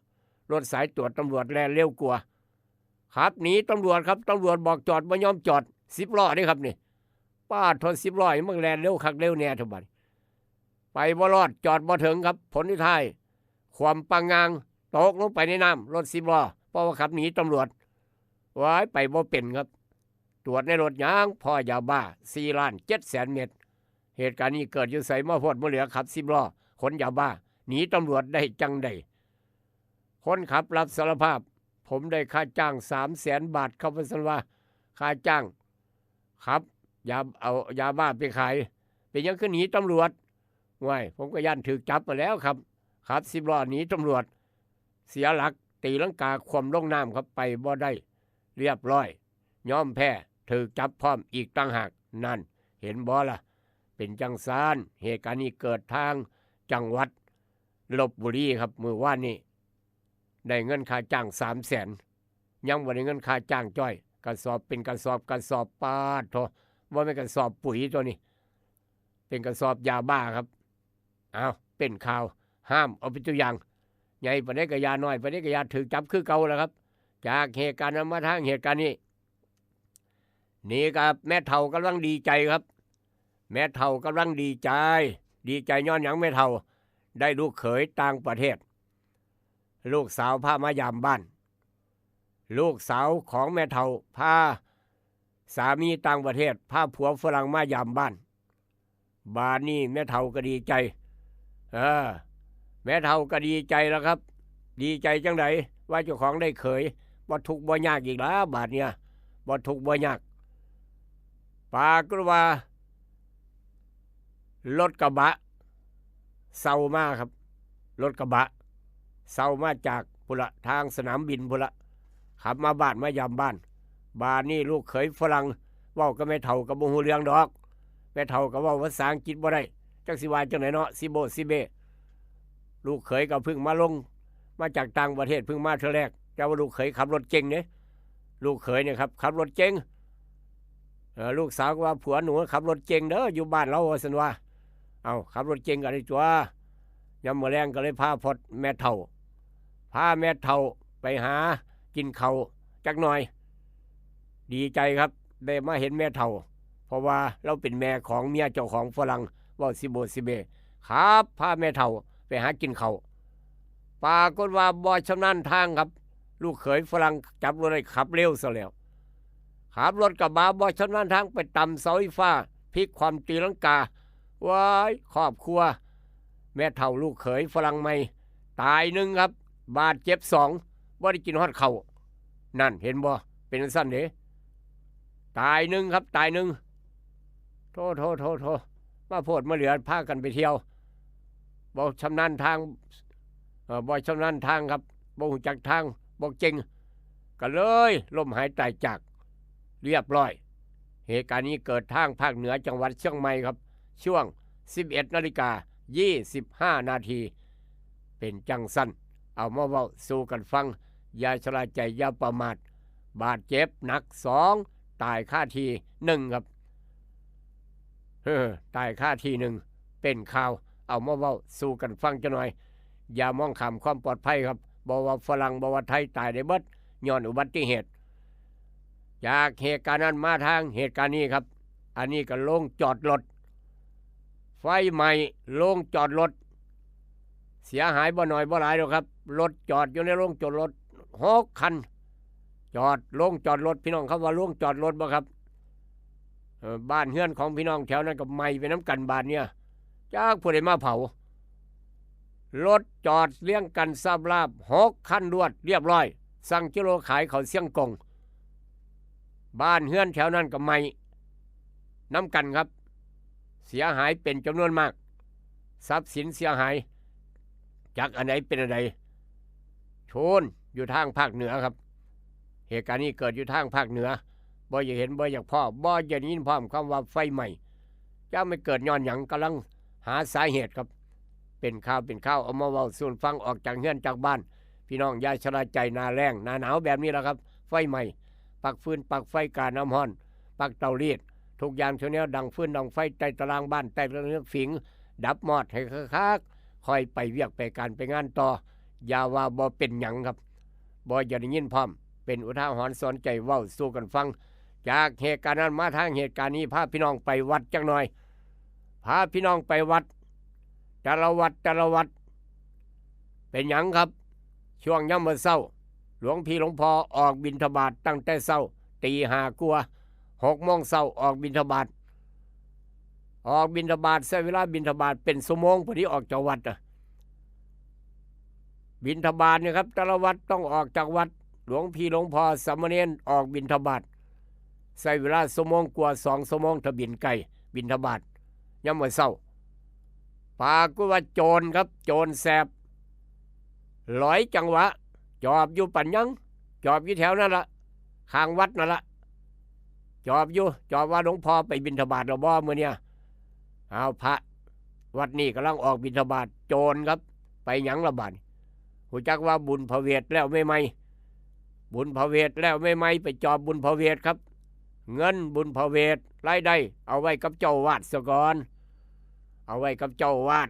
รถสายตรวจตำรวจแล่นเร็วกว่าขับหนีตำรวจครับตำรวจบอกจอดบ่ยอมจอด10 ล้อนี่ครับนี่ป้าทน10 ล้อมันแล่นเร็วคักเร็วแน่ทุกบัดไปบ่รอดจอดบ่ถึงครับผลที่ท้ายความปังงางตกลงไปในน้ำรถ10 ล้อเพราะว่าขับหนีตำรวจไว้ไปบ่เป็นครับตรวจในรถยางพ่อยาบ้า4,700,000 เม็ดเหตุการณ์นี้เกิดอยู่ไสมาโพดบ่เหลือขับ10 ล้อขนยาบ้าหนีตำรวจได้จังใดคนขับรับสารภาพผมได้ค่าจ้าง300,000 บาทเขาว่าซั่นว่าค่าจ้างครับเอายาบ้าไปขายเป็นยังคือหนีตำรวจว้ายผมก็ย่านถูกจับมาแล้วครับขับ10 ล้อหนีตำรวจเสียหลักตีลังกาคว่ำลงน้ำครับไปบ่ได้เรียบร้อยยอมแพ้ถูกจับพร้อมอีกต่างหากนั่นเห็นบ่ล่ะเป็นจังซานเหตุการณ์นี้เกิดทางจังหวัดลพบุรีครับมื้อวานนี้ได้เงินค่าจ้าง300,000ยังบ่ได้เงินค่าจ้างจ้อยกระสอบเป็นกระสอบปาดโทบ่แม่นกระสอบปุ๋ยตัวนี้เป็นกระสอบยาบ้าครับอ้าวเป็นข่าวห้ามเอาเป็นตัวอย่างใหญ่ปานใดก็ยาน้อยปานใดก็ยาถูกจับคือเก่าแล้วครับจากเหตุการณ์นั้นมาทางเหตุการณ์นี้นี่ครับแม่เฒ่ากำลังดีใจครับแม่เฒ่ากำลังดีใจย้อนหยังแม่เฒ่าได้ลูกเขยต่างประเทศลูกสาวพามายามบ้านลูกสาวของแม่เฒ่าพาสามีต่างประเทศพาผัวฝรั่งมายามบ้านนี้แม่เฒ่าก็ดีใจแม่เฒ่าก็ดีใจแล้วครับดีใจจังไดว่าเจ้าของได้เขยบ่ทุกข์บ่ยากอีกแล้วบาดเนี่ยบ่ทุกข์บ่ยากปากฏว่ารถกระบะเซามาครับรถกระบะเซามาจากพุละทางสนามบินพุละขับมาบ้านมายามบ้านนี้ลูกเขยฝรั่งเว้ากับแม่เฒ่าก็บ่ฮู้เรื่องดอกแม่เฒ่าก็เว้าภาษาอังกฤษบ่ได้จักสิว่าจังได๋เนาะซิเบลูกเขยก็เพิ่งมาจากต่างประเทศเพิ่งมาเทื่อแรกแต่ว่าลูกเขยขับรถเก่งเนี่ยลูกเขยเนี่ยครับขับรถเก่งลูกสาวก็ว่าผัวหนูขับรถเก่งเด้ออยู่บ้านเราว่าซั่นว่าเอาขับรถเก่งกันได้จัวยามมื้อแลงก็เลยพาแม่เฒ่าไปหากินข้าวจักหน่อยดีใจครับได้มาเห็นแม่เฒ่าเพราะว่าเราเป็นแม่ของเมียเจ้าของฝรั่งเว้าซิเบครับพาแม่เฒ่าไปหากินข้าวปรากฏว่าบ่ชำนาญทางครับลูกเขยฝรั่งจับรถได้ขับเร็วซะแล้วขับรถกระบะบ่ชำนาญทางไปต่ำเสาไฟฟ้าพลิกความตีลังกาว้ายครอบครัวแม่เฒ่าลูกเขยฝรั่งใหม่ตาย1ครับบาดเจ็บ2บ่ได้กินฮอดข้าวนั่นเห็นบ่เป็นซั่นเด้ตาย1ครับตาย1 โทมาโพดมาเหลือพากันไปเที่ยวบ่ชำนาญทางบ่ชำนาญทางครับบ่รู้จักทางบ่เก่งก็เลยล้มหายตายจากเรียบร้อยเหตุการณ์นี้เกิดทางภาคเหนือจังหวัดเชียงใหม่ครับช่วง 11:25 นาทีเป็นจังสั้นเอามาเว้าสู่กันฟังอย่าชะล่าใจอย่าประมาทบาดเจ็บหนัก2ตายคาที1ครับตายคาที1เป็นข่าวเอามาเว้าสู่กันฟังจักหน่อยอย่ามองข้ามความปลอดภัยครับบ่ว่าฝรั่งบ่ว่าไทยตายได้เบิดย้อนอุบัติเหตุจากเหตุการณ์นั้นมาทางเหตุการณ์นี้ครับอันนี้ก็โรงจอดรถไฟไหม้โรงจอดรถเสียหายบ่น้อยบ่หลายหรอกครับรถจอดอยู่ในโรงจอดรถ6คันจอดโรงจอดรถพี่น้องครับว่าโรงจอดรถบ่ครับบ้านเฮือนของพี่น้องแถวนั้นก็ไหม้ไปน้ำกันบาดเนี่ยจากผู้ใดมาเผารถจอดเลี้ยงกันซาบลาบ6คันรวดเรียบร้อยสั่งกิโลขายเขาเสี่ยงกงบ้านเฮือนแถวนั้นก็ไหม้น้ำกันครับเสียหายเป็นจำนวนมากทรัพย์สินเสียหายจากอันไหนเป็นอันใดโชนอยู่ทางภาคเหนือครับเหตุการณ์นี้เกิดอยู่ทางภาคเหนือบ่อยากเห็นบ่อยากพ่อบ่อยากยินพร้อมคำว่าไฟใหม่จะไม่เกิดย้อนหยังกำลังหาสาเหตุครับเป็นข่าวเอามาเว้าสู่ฟังออกจากเฮือนจากบ้านพี่น้องอย่าชะล่าใจหน้าแล้งหน้าหนาวแบบนี้แหละครับไฟใหม่ปักฟืนปักไฟกาน้ำร้อนปักเตารีดทุกอย่างเท่านี้ดังฟืนดังไฟใต้ตารางบ้านใต้เรื่องฝิงดับมอดให้คักๆคอยไปเวียกไปการไปงานต่ออย่าว่าบ่เป็นหยังครับบ่อย่าได้ยินพร้อมเป็นอุทาหรณ์สอนใจเว้าสู่กันฟังจากเหตุการณ์นั้นมาทางเหตุการณ์นี้พาพี่น้องไปวัดจังหน่อยพาพี่น้องไปวัดแต่ละวัดเป็นหยังครับช่วงยามมื้อเช้าหลวงพี่หลวงพ่อออกบิณฑบาตตั้งแต่เช้าตีห้ากว่า6 โมงเช้าออกบิณฑบาตใช้เวลาบิณฑบาตเป็นชั่วโมงพอดีออกจากวัดบิณฑบาตเนี่ยครับแต่ละวัดต้องออกจากวัดหลวงพี่หลวงพ่อสามเณรออกบิณฑบาตใช้เวลาชั่วโมงกว่า2 ชั่วโมงถ้าบินไกลบิณฑบาตยามมื้อเช้าปากว่าโจรครับโจรแสบหลอยจังหวะจอบอยู่ปัญญังจอบอยู่แถวนั่นละข้างวัดนั่นละจอบว่าหลวงพ่อไปบิณฑบาตหรือบ่มื้อเนี่ยเอาพระวัดนี้กำลังออกบิณฑบาตโจรครับไปหยังละบาดหูจักว่าบุญพระเวทแล้วไม่บุญพระเวทแล้วไม่ไปจอบบุญพระเวทครับเงินบุญพระเวทรายได้เอาไว้กับเจ้าวาดซะก่อนเอาไว้กับเจ้าวาด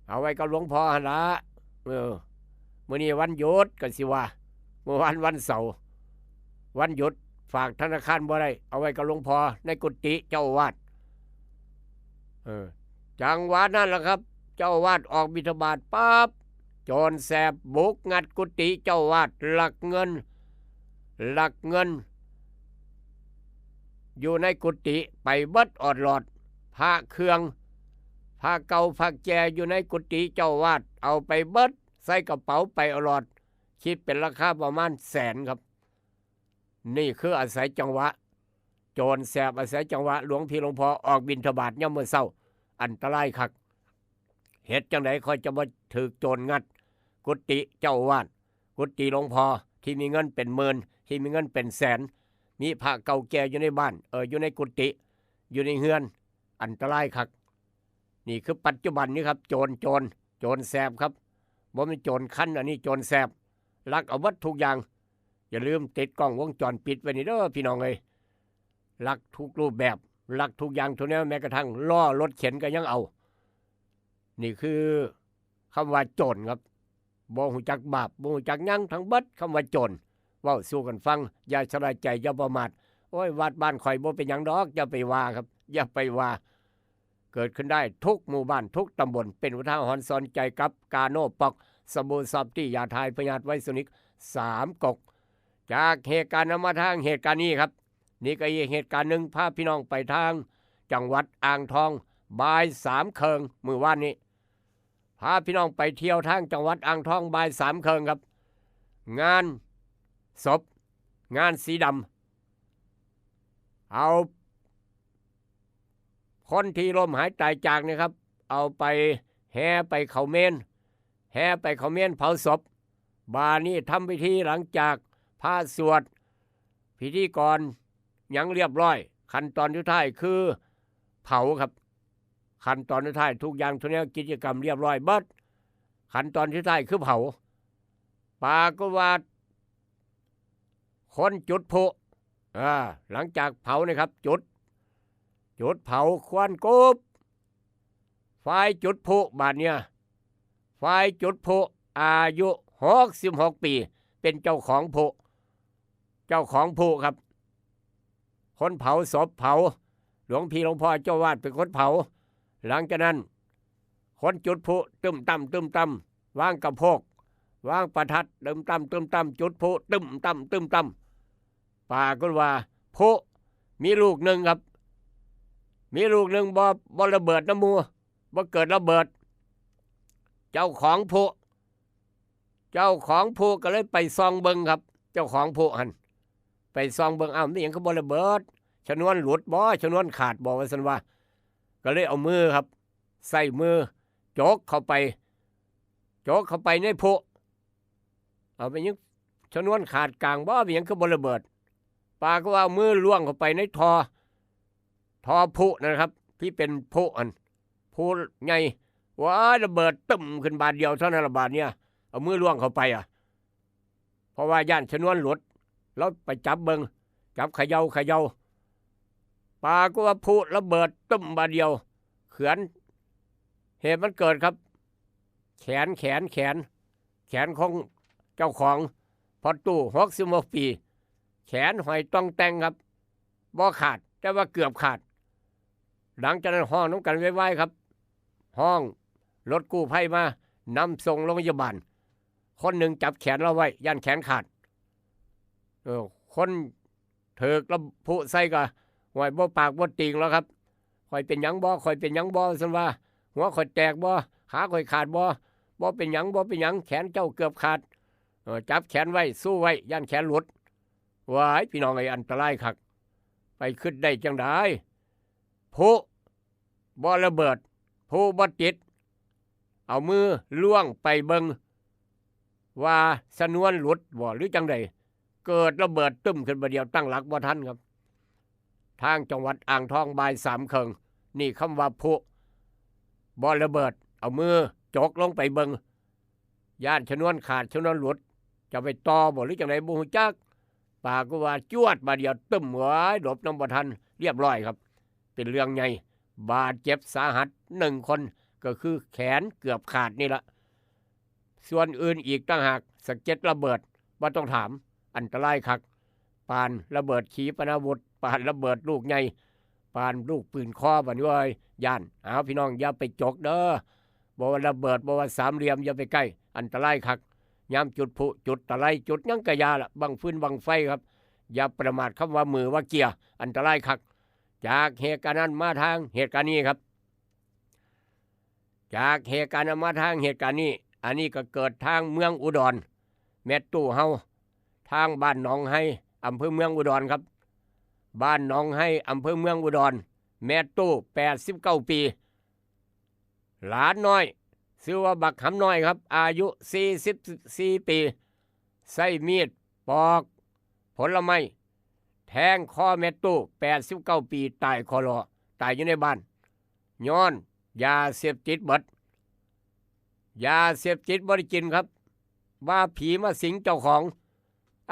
เอาไว้กับหลวงพ่อหั่นละมื้อนี้วันหยุดก็สิว่าเมื่อวานวันเสาร์วันหยุดฝากธนาคารบ่ได้เอาไว้กับหลวงพ่อในกุฏิเจ้าวาดจังหวะนั้นล่ะครับเจ้าวาดออกบิณฑบาตปั๊บโจรแสบบุกงัดกุฏิเจ้าวาดลักเงินอยู่ในกุฏิไปเบิดออดหลอดพระเครื่องพระเก่าพระแก่อยู่ในกุฏิเจ้าวาดเอาไปเบิดใส่กระเป๋าไปออดหลอดคิดเป็นราคาประมาณ100,000ครับนี่คืออาศัยจังหวะโจรแสบอาศัยจังหวะหลวงพี่หลวงพ่อออกบิณฑบาตยามมื้อเช้าอันตรายคักเฮ็ดจังไดค่อยจะบ่ถูกโจรงัดกุฏิเจ้าวาดกุฏิหลวงพ่อที่มีเงินเป็นหมื่นที่มีเงินเป็นแสนมีพระเก่าแก่อยู่ในบ้านอยู่ในกุฏิอยู่ในเฮือนอันตรายคักนี่คือปัจจุบันนี้ครับโจรแสบครับบ่แม่นโจรคันอันนี้โจรแสบลักเอาวัตทุกอย่างอย่าลืมติดกล้องวงจรปิดไว้นี่เด้อพี่น้องเอ้ยลักทุกรูปแบบลักทุกอย่างทุกแนวแม้กระทั่งล้อรถเข็นก็ยังเอานี่คือคำว่าโจรครับบ่ฮู้จักบาปบ่ฮู้จักหยังทั้งเบิดคำว่าโจรเว้าสู่กันฟังอย่าชะล่าใจอย่าประมาทโอ้ยวัดบ้านข่อยบ่เป็นหยังดอกอย่าไปว่าครับอย่าไปว่าเกิดขึ้นได้ทุกหมู่บ้านทุกตำบลเป็นอุทาหรณ์สอนใจกับกาโนปอกสบู่ซอฟตี้ยาทายพยาธิไวโซนิก3 กกจากเหตุการณ์นำมาทางเหตุการณ์นี้ครับนี่ก็อีกเหตุการณ์หนึ่งพาพี่น้องไปทางจังหวัดอ่างทองบ่าย3 ครึ่งมื้อวานนี้พาพี่น้องไปเที่ยวทางจังหวัดอ่างทองบ่าย3 ครึ่งครับงานศพงานสีดำเอา คนที่ล้มหายตายจากเนี่ยครับเอาไปแห่ไปเขาเมนเผาศพบานี้ทำพิธีหลังจากพระสวดพิธีกรยังเรียบร้อยขั้นตอนสุดท้ายคือเผาครับขั้นตอนสุดท้ายทุกอย่างทุกแนวกิจกรรมเรียบร้อยเบิดขั้นตอนสุดท้ายคือเผาปาก็ว่าคนจุดพลุหลังจากเผาเนี่ยครับจุดเผาควันกบไฟจุดพลุบาดเนี่ยไฟจุดพลุอายุ66 ปีเป็นเจ้าของพลุครับคนเผาศพเผาหลวงพี่หลวงพ่อเจ้าวาดเป็นคนเผาหลังจากนั้นคนจุดพลุตึมตั้มวางกระโพกวางประทัดตึมตั้มจุดพลุตึมตั้มป่าก็ว่าพลุมีลูกหนึ่งครับมีลูกหนึ่งบ่ระเบิดน้ำมัวบ่เกิดระเบิดเจ้าของพลุก็เลยไปซองเบิงครับเจ้าของพลุหันไปซองเบิงนี่ยังก็บ่ระเบิดชนวนหลุดบ่ชนวนขาดบ่ว่าซั่นว่าก็เลยเอามือครับใส่มือโจกเข้าไปในพลุเอาไปยังชนวนขาดกลางบ่ยังก็บ่ระเบิดปาก็ว่ามือล่วงเข้าไปในทอพลุนะครับที่เป็นพลุใหญ่ว้าระเบิดตึ้มขึ้นบาดเดียวเท่านั้นละบาดเนี่ยเอามือล่วงเข้าไปเพราะว่าย่านชนวนหลุดแล้วไปจับเบิงจับเขย่าปาก็ว่าพลุระเบิดตึ้มบาดเดียวเขือนเหตุมันเกิดครับแขนของเจ้าของพอตู้66 ปีแขนหอยต้องแต่งครับบ่ขาดแต่ว่าเกือบขาดหลังจากนั้นห้องน้ำกันไว้ครับห้องรถกู้ภัยมานำส่งโรงพยาบาลคนหนึ่งจับแขนเราไว้ยันแขนขาดคนเถิกแล้วผู้ใส่ก็หอยบ่ปากบ่ติงแล้วครับคอยเป็นหยังบ่ซั่นว่าหัวคอยแตกบ่ขาคอยขาดบ่เป็นหยังแขนเจ้าเกือบขาดจับแขนไว้สู้ไว้ยันแขนหลุดว้ายพี่น้องไอ้อันตรายคักไปขึ้นได้จังได๋ผู้บ่ระเบิดผู้บ่ติดเอามือล่วงไปเบิงว่าสนวนหลุดบ่หรือจังได๋เกิดระเบิดตึ้มขึ้นบ่เดียวตั้งหลักบ่ทันครับทางจังหวัดอ่างทองบ่าย3 ครึ่งนี่คำว่าผู้บ่ระเบิดเอามือจกลงไปเบิงย่านชนวนขาดชนวนหลุดจะไปต่อบ่หรือจังได๋บ่ฮู้จักปากก็ว่าจวดบาดเดียวตึ้มไว้หลบน้ำบ่ทันเรียบร้อยครับเป็นเรื่องใหญ่บาดเจ็บสาหัส1 คนก็คือแขนเกือบขาดนี่ละส่วนอื่นอีกต่างหากสะเก็ดระเบิดบ่ต้องถามอันตรายคักปานระเบิดขีปนาวุธปานระเบิดลูกใหญ่ปานลูกปืนคอบัดนี้เว้ยย่านเอาพี่น้องอย่าไปจกเด้อบ่ว่าระเบิดบ่ว่าสามเหลี่ยมอย่าไปใกล้อันตรายคักยามจุดพลุจุดตะไลจุดยังกะยาละบังฟืนบังไฟครับอย่าประมาทคำว่ามือว่าเกียร์อันตรายคักจากเหตุการณ์นั้นมาทางเหตุการณ์นี้ครับจากเหตุการณ์นั้นมาทางเหตุการณ์นี้อันนี้ก็เกิดทางเมืองอุดรแม่ตู้เฮาทางบ้านหนองไห้อำเภอเมืองอุดรครับบ้านหนองไห้อำเภอเมืองอุดรแม่ตู้89 ปีหลานน้อยชื่อว่าบักหำน้อยครับอายุ44 ปีใช้มีดปอกผลไม้แทงคอแม่ตู้89 ปีตายคอรอตายอยู่ในบ้านย้อนยาเสพติดเบิดยาเสพติดบ่ได้กินครับว่าผีมาสิงเจ้าของ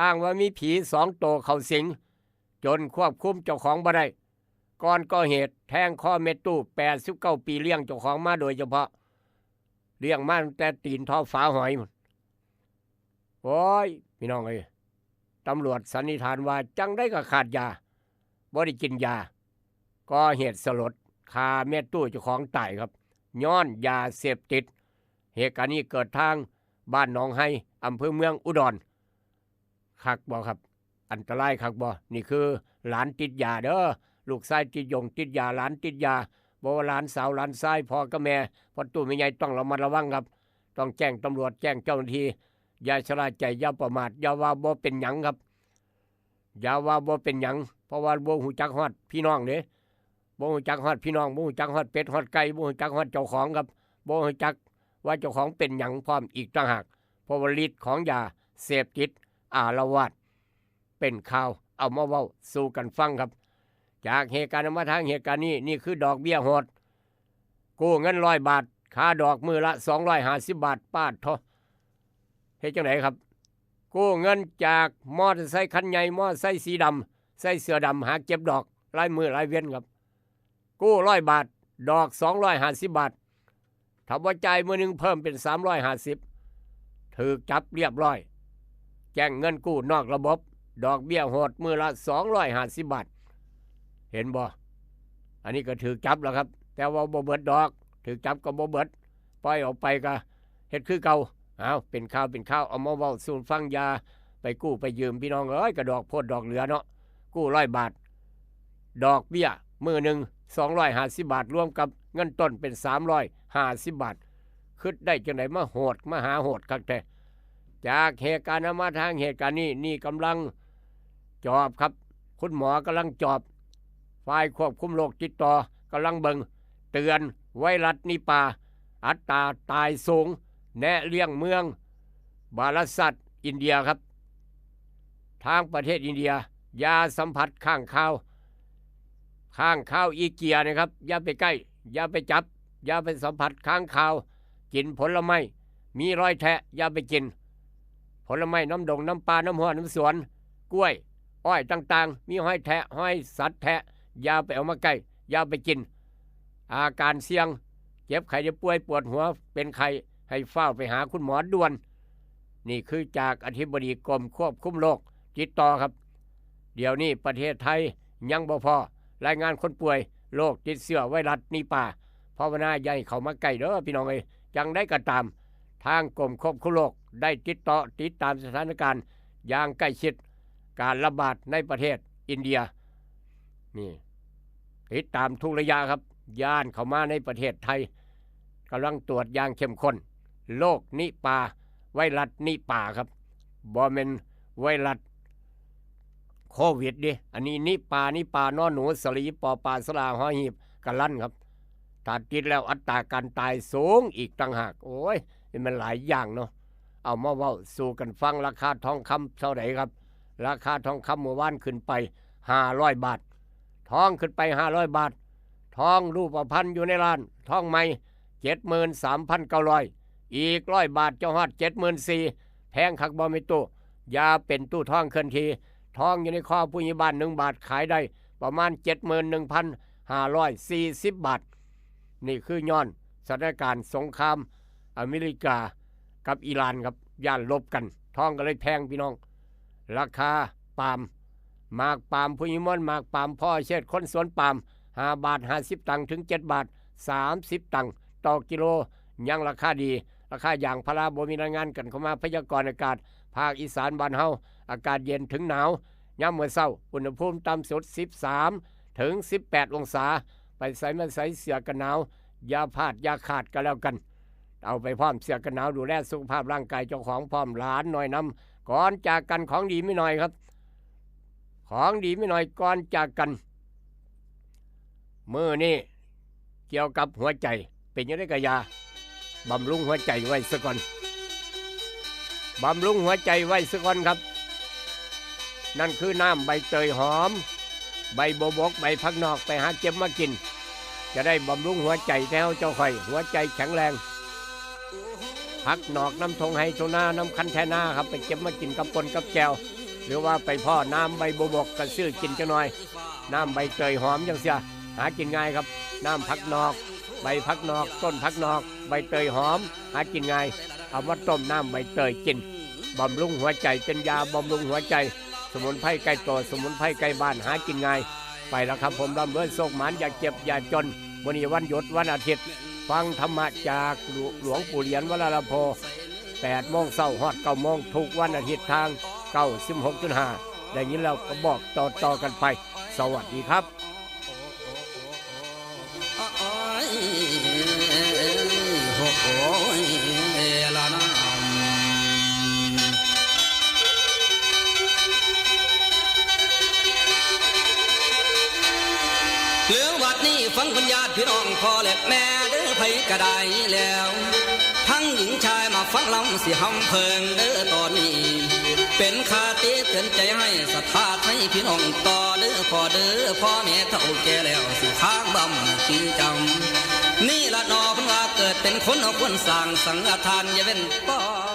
อ้างว่ามีผี2 ตัวเข้าสิงจนควบคุมเจ้าของบ่ได้ก่อนก่อเหตุแทงคอแม่ตู้89 ปีเลี้ยงเจ้าของมาโดยเฉพาะเลี้ยงมาตั้งแต่ตีนทอฝาหอยโอ้ยพี่น้องเอ้ยตำรวจสันนิษฐานว่าจังได้ก็ขาดยาบ่ได้กินยาก่อเหตุสลดฆ่าแม่ตู้เจ้าของตายครับย้อนยาเสพติดเหตุการณ์นี้เกิดทางบ้านหนองไห้อำเภอเมืองอุดรคักบ่ครับอันตรายคักบ่นี่คือหลานติดยาเด้อลูกชายติดติดยาหลานติดยาบ่ว่าหลานสาวหลานชายพ่อกับแม่พ่อตู้แม่ใหญ่ต้องระมัดระวังครับต้องแจ้งตำรวจแจ้งเจ้าหน้าที่อย่าชะล่าใจอย่าประมาทอย่าว่าบ่เป็นหยังครับอย่าว่าบ่เป็นหยังเพราะว่าบ่ฮู้จักฮอดพี่น้องเด้ บ่ฮู้จักฮอดพี่น้องบ่ฮู้จักฮอดเป็ดฮอดไก่บ่ฮู้จักฮอดเจ้าของครับบ่ฮู้จักว่าเจ้าของเป็นหยังพร้อมอีกต่างหากเพราะว่าฤทธิ์ของยาเสพติดอาละวาดเป็นข่าวเอามาเว้าสู่กันฟังครับจากเหตุการณ์มาทางเหตุการณ์นี้นี่คือดอกเบี้ยโหดกู้เงิน100 บาทค่าดอกมือละ250 บาทปาดเถาะเฮ็ดจังไดครับกู้เงินจากมอเตอร์ไซค์คันใหญ่มอเตอร์ไซค์สีดำใส่เสื้อดำหาเก็บดอกรายมือรายเว้นครับกู้100 บาทดอก250 บาทถ้าบ่จ่ายมื้อนึงเพิ่มเป็น350ถูกจับเรียบร้อยแจ้งเงินกู้นอกระบบดอกเบี้ยโหดมือละ250 บาทเห็นบ่อันนี้ก็ถูกจับแล้วครับแต่ว่าบ่เบิดดอกถูกจับก็บ่เบิดปล่อยออกไปก็เฮ็ดคือเก่าเอาเป็นข่าวเอามาเว้าสู่ฟังยาไปกู้ไปยืมพี่น้องเอ้ยก็ดอกโพดดอกเหลือเนาะกู้100 บาทดอกเบี้ยมือนึง250 บาทรวมกับเงินต้นเป็น350 บาทคิดได้จังได๋มาโหดมาหาโหดคักแท้จากเหตุการณ์มาทางเหตุการณ์นี้นี่กำลังจอบครับคุณหมอกำลังจอบฝ่ายควบคุมโรคติดต่อกำลังเบิ่งเตือนไวรัสนิปาอัตราตายสูงแนะเลี่ยงเมืองบาลสัตอินเดียครับทางประเทศอินเดียยาสัมผัสข้างคาวอีเกียนะครับอย่าไปใกล้อย่าไปจับอย่าไปสัมผัสข้างคาวกินผลไม้มีรอยแทะอย่าไปกินผลไม้น้ำดงน้ำปลาน้ำหัวน้ำสวนกล้วยอ้อยต่างๆมีห้อยแทะห้อยสัตว์แทะอย่าไปเอามาใกล้อย่าไปกินอาการเสี่ยงเจ็บไข้จะป่วยปวดหัวเป็นไข้ให้เฝ้าไปหาคุณหมอด่วนนี่คือจากอธิบดีกรมควบคุมโรคติดต่อครับเดี๋ยวนี้ประเทศไทยยังบ่พอรายงานคนป่วยโรคติดเชื้อไวรัสนิปาภาวนาอย่าให้เข้ามาใกล้เด้อพี่น้องเอ้ยจังได้ก็ตามทางกรมควบคุมโรคได้ติดตามสถานการณ์อย่างใกล้ชิดการระบาดในประเทศอินเดียนี่ติดตามทุกระยะครับย่านเข้ามาในประเทศไทยกำลังตรวจอย่างเข้มข้นโรคนิปาไวรัสนิปาครับบ่แม่นไวรัสโควิดดิอันนี้นิปานอหนูสลีปอปลาสลาหอหีบกะลั่นครับถ้าติดแล้วอัตราการตายสูงอีกต่างหากโอ้ยมันหลายอย่างเนาะเอามาเว้าสู่กันฟังราคาทองคำเท่าไหร่ครับราคาทองคำเมื่อวานขึ้นไป500 บาททองขึ้นไป500 บาททองรูปพรรณอยู่ในร้านทองใหม่ 73,900 อีก100 บาทจะฮอด 74,000 แพงคักบ่แม่ตู้อย่าเป็นตู้ทองเคลื่อนที่ทองอยู่ในคอผู้ใหญ่บ้าน1 บาทขายได้ประมาณ 71,540 บาทนี่คือย้อนสถานการณ์สงครามอเมริกากับอิหร่านครับย่านลบกันทองก็เลยแพงพี่น้องราคาปาล์มหมากปาล์มผู้ใหญ่ม่วนหมากปาล์มพ่อเชิดคนสวนปาล์ม5 บาท 50 ตังค์ถึง 7 บาท 30 ตังค์ต่อกิโลยังราคาดีราคาอย่างพาราบ่มีรายงานกันเข้ามาพยากรณ์อากาศภาคอีสานบ้านเฮาอากาศเย็นถึงหนาวยามมื้อเช้าอุณหภูมิต่ำสุด13ถึง18 องศาไปใส่มาใส่เสื้อกันหนาวอย่าพลาดอย่าขาดกันแล้วกันเอาไปพร้อมเสื้อกันหนาวดูแลสุขภาพร่างกายเจ้าของพร้อมหลานหน่อยนำก่อนจากกันของดีไม่น้อยครับของดีไม่น้อยก่อนจากกันมื้อนี้เกี่ยวกับหัวใจเป็นยังไงกะยาบำรุงหัวใจไว้ซะก่อนบำรุงหัวใจไว้ซะก่อนครับนั่นคือน้ำใบเตยหอมใบโบบกใบพักนอกไปหาเก็บมากินจะได้บำรุงหัวใจแถวเจ้าข่อยหัวใจแข็งแรงพักนอกน้ำทงไฮโซนาน้ำคันแทนาครับไปเก็บมากินกับปนกับแก้วหรือว่าไปพ่อน้ำใบโบบกก็ซื้อกินจังหน่อยน้ำใบเตยหอมจังเสียหากินง่ายครับน้ำพักนอกใบพักนอกต้นพักนอกใบเตยหอมหากินง่ายเอามาต้มน้ำใบเตยกินบำรุงหัวใจเป็นยาบำรุงหัวใจสมุนไพรไก่โตสมุนไพรไก่บ้านหากินง่ายไปแล้วครับผมร่ำรวยโชคหมานอย่าเจ็บอย่าจนวันนี้วันหยุดวันอาทิตย์ฟังธรรมะจากหลวงปู่เหรียญวัดละโพ8 โมงเช้าฮอด 9 โมงทุกวันอาทิตย์ทาง 96.5 ได้ยินแล้วก็บอกต่อกันไปสวัสดีครับ เรื่องวัดนี้ ฟังคุณญาติพี่น้องพ่อและแม่เด้อไผก็ได้แล้วทั้งหญิงชายมาฟังลำสิหำเพิงเด้อตอนนี้เป็นคาติเตือนใจให้ศรัทธาให้พี่น้องต่อเด้อพ่อแม่เฒ่าแก่แล้วสิค้างบำปีจำนี่ละนอเพิ่นว่าเกิดเป็นคนเอาคนสร้างสังฆทานอย่าเว้นป้อ